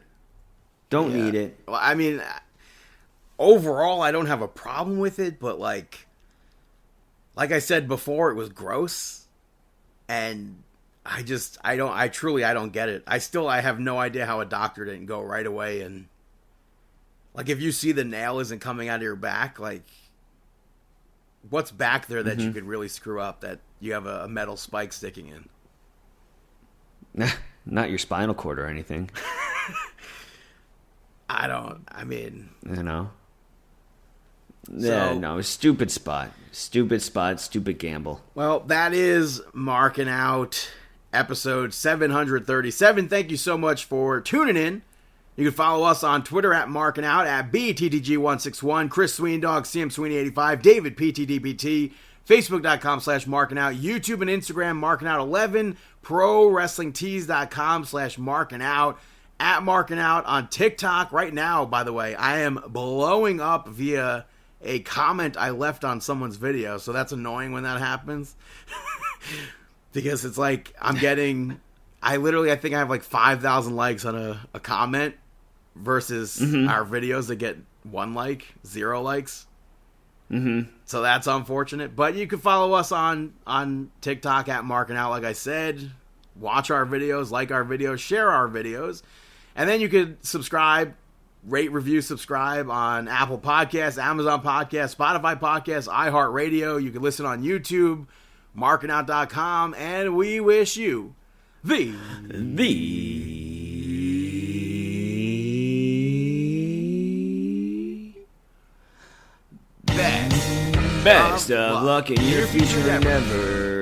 Don't need it. Well, I mean, overall, I don't have a problem with it, but like I said before, it was gross. And I truly don't get it. I have no idea how a doctor didn't go right away and... Like, if you see the nail isn't coming out of your back, like, what's back there that you could really screw up that you have a metal spike sticking in? Not your spinal cord or anything. You know? Yeah, no, stupid spot. Stupid spot, stupid gamble. Well, that is Marking Out, episode 737. Thank you so much for tuning in. You can follow us on Twitter at Markin Out, at BTTG161, Chris Sweeney Dog, CM Sweeney85, David PTDPT, Facebook.com/Markin Out, YouTube and Instagram, Markin Out 11, ProWrestlingTees.com/Markin Out, at Markin Out on TikTok. Right now, by the way, I am blowing up via a comment I left on someone's video, so that's annoying when that happens. Because it's like, I think I have like 5,000 likes on a comment versus our videos that get 1 like, 0 likes. So that's unfortunate. But you can follow us on TikTok at Markin Out, like I said. Watch our videos, like our videos, share our videos. And then you could subscribe, rate, review, subscribe on Apple Podcasts, Amazon Podcasts, Spotify Podcasts, iHeartRadio. You can listen on YouTube, markinout.com. And we wish you the best of luck in your future endeavors.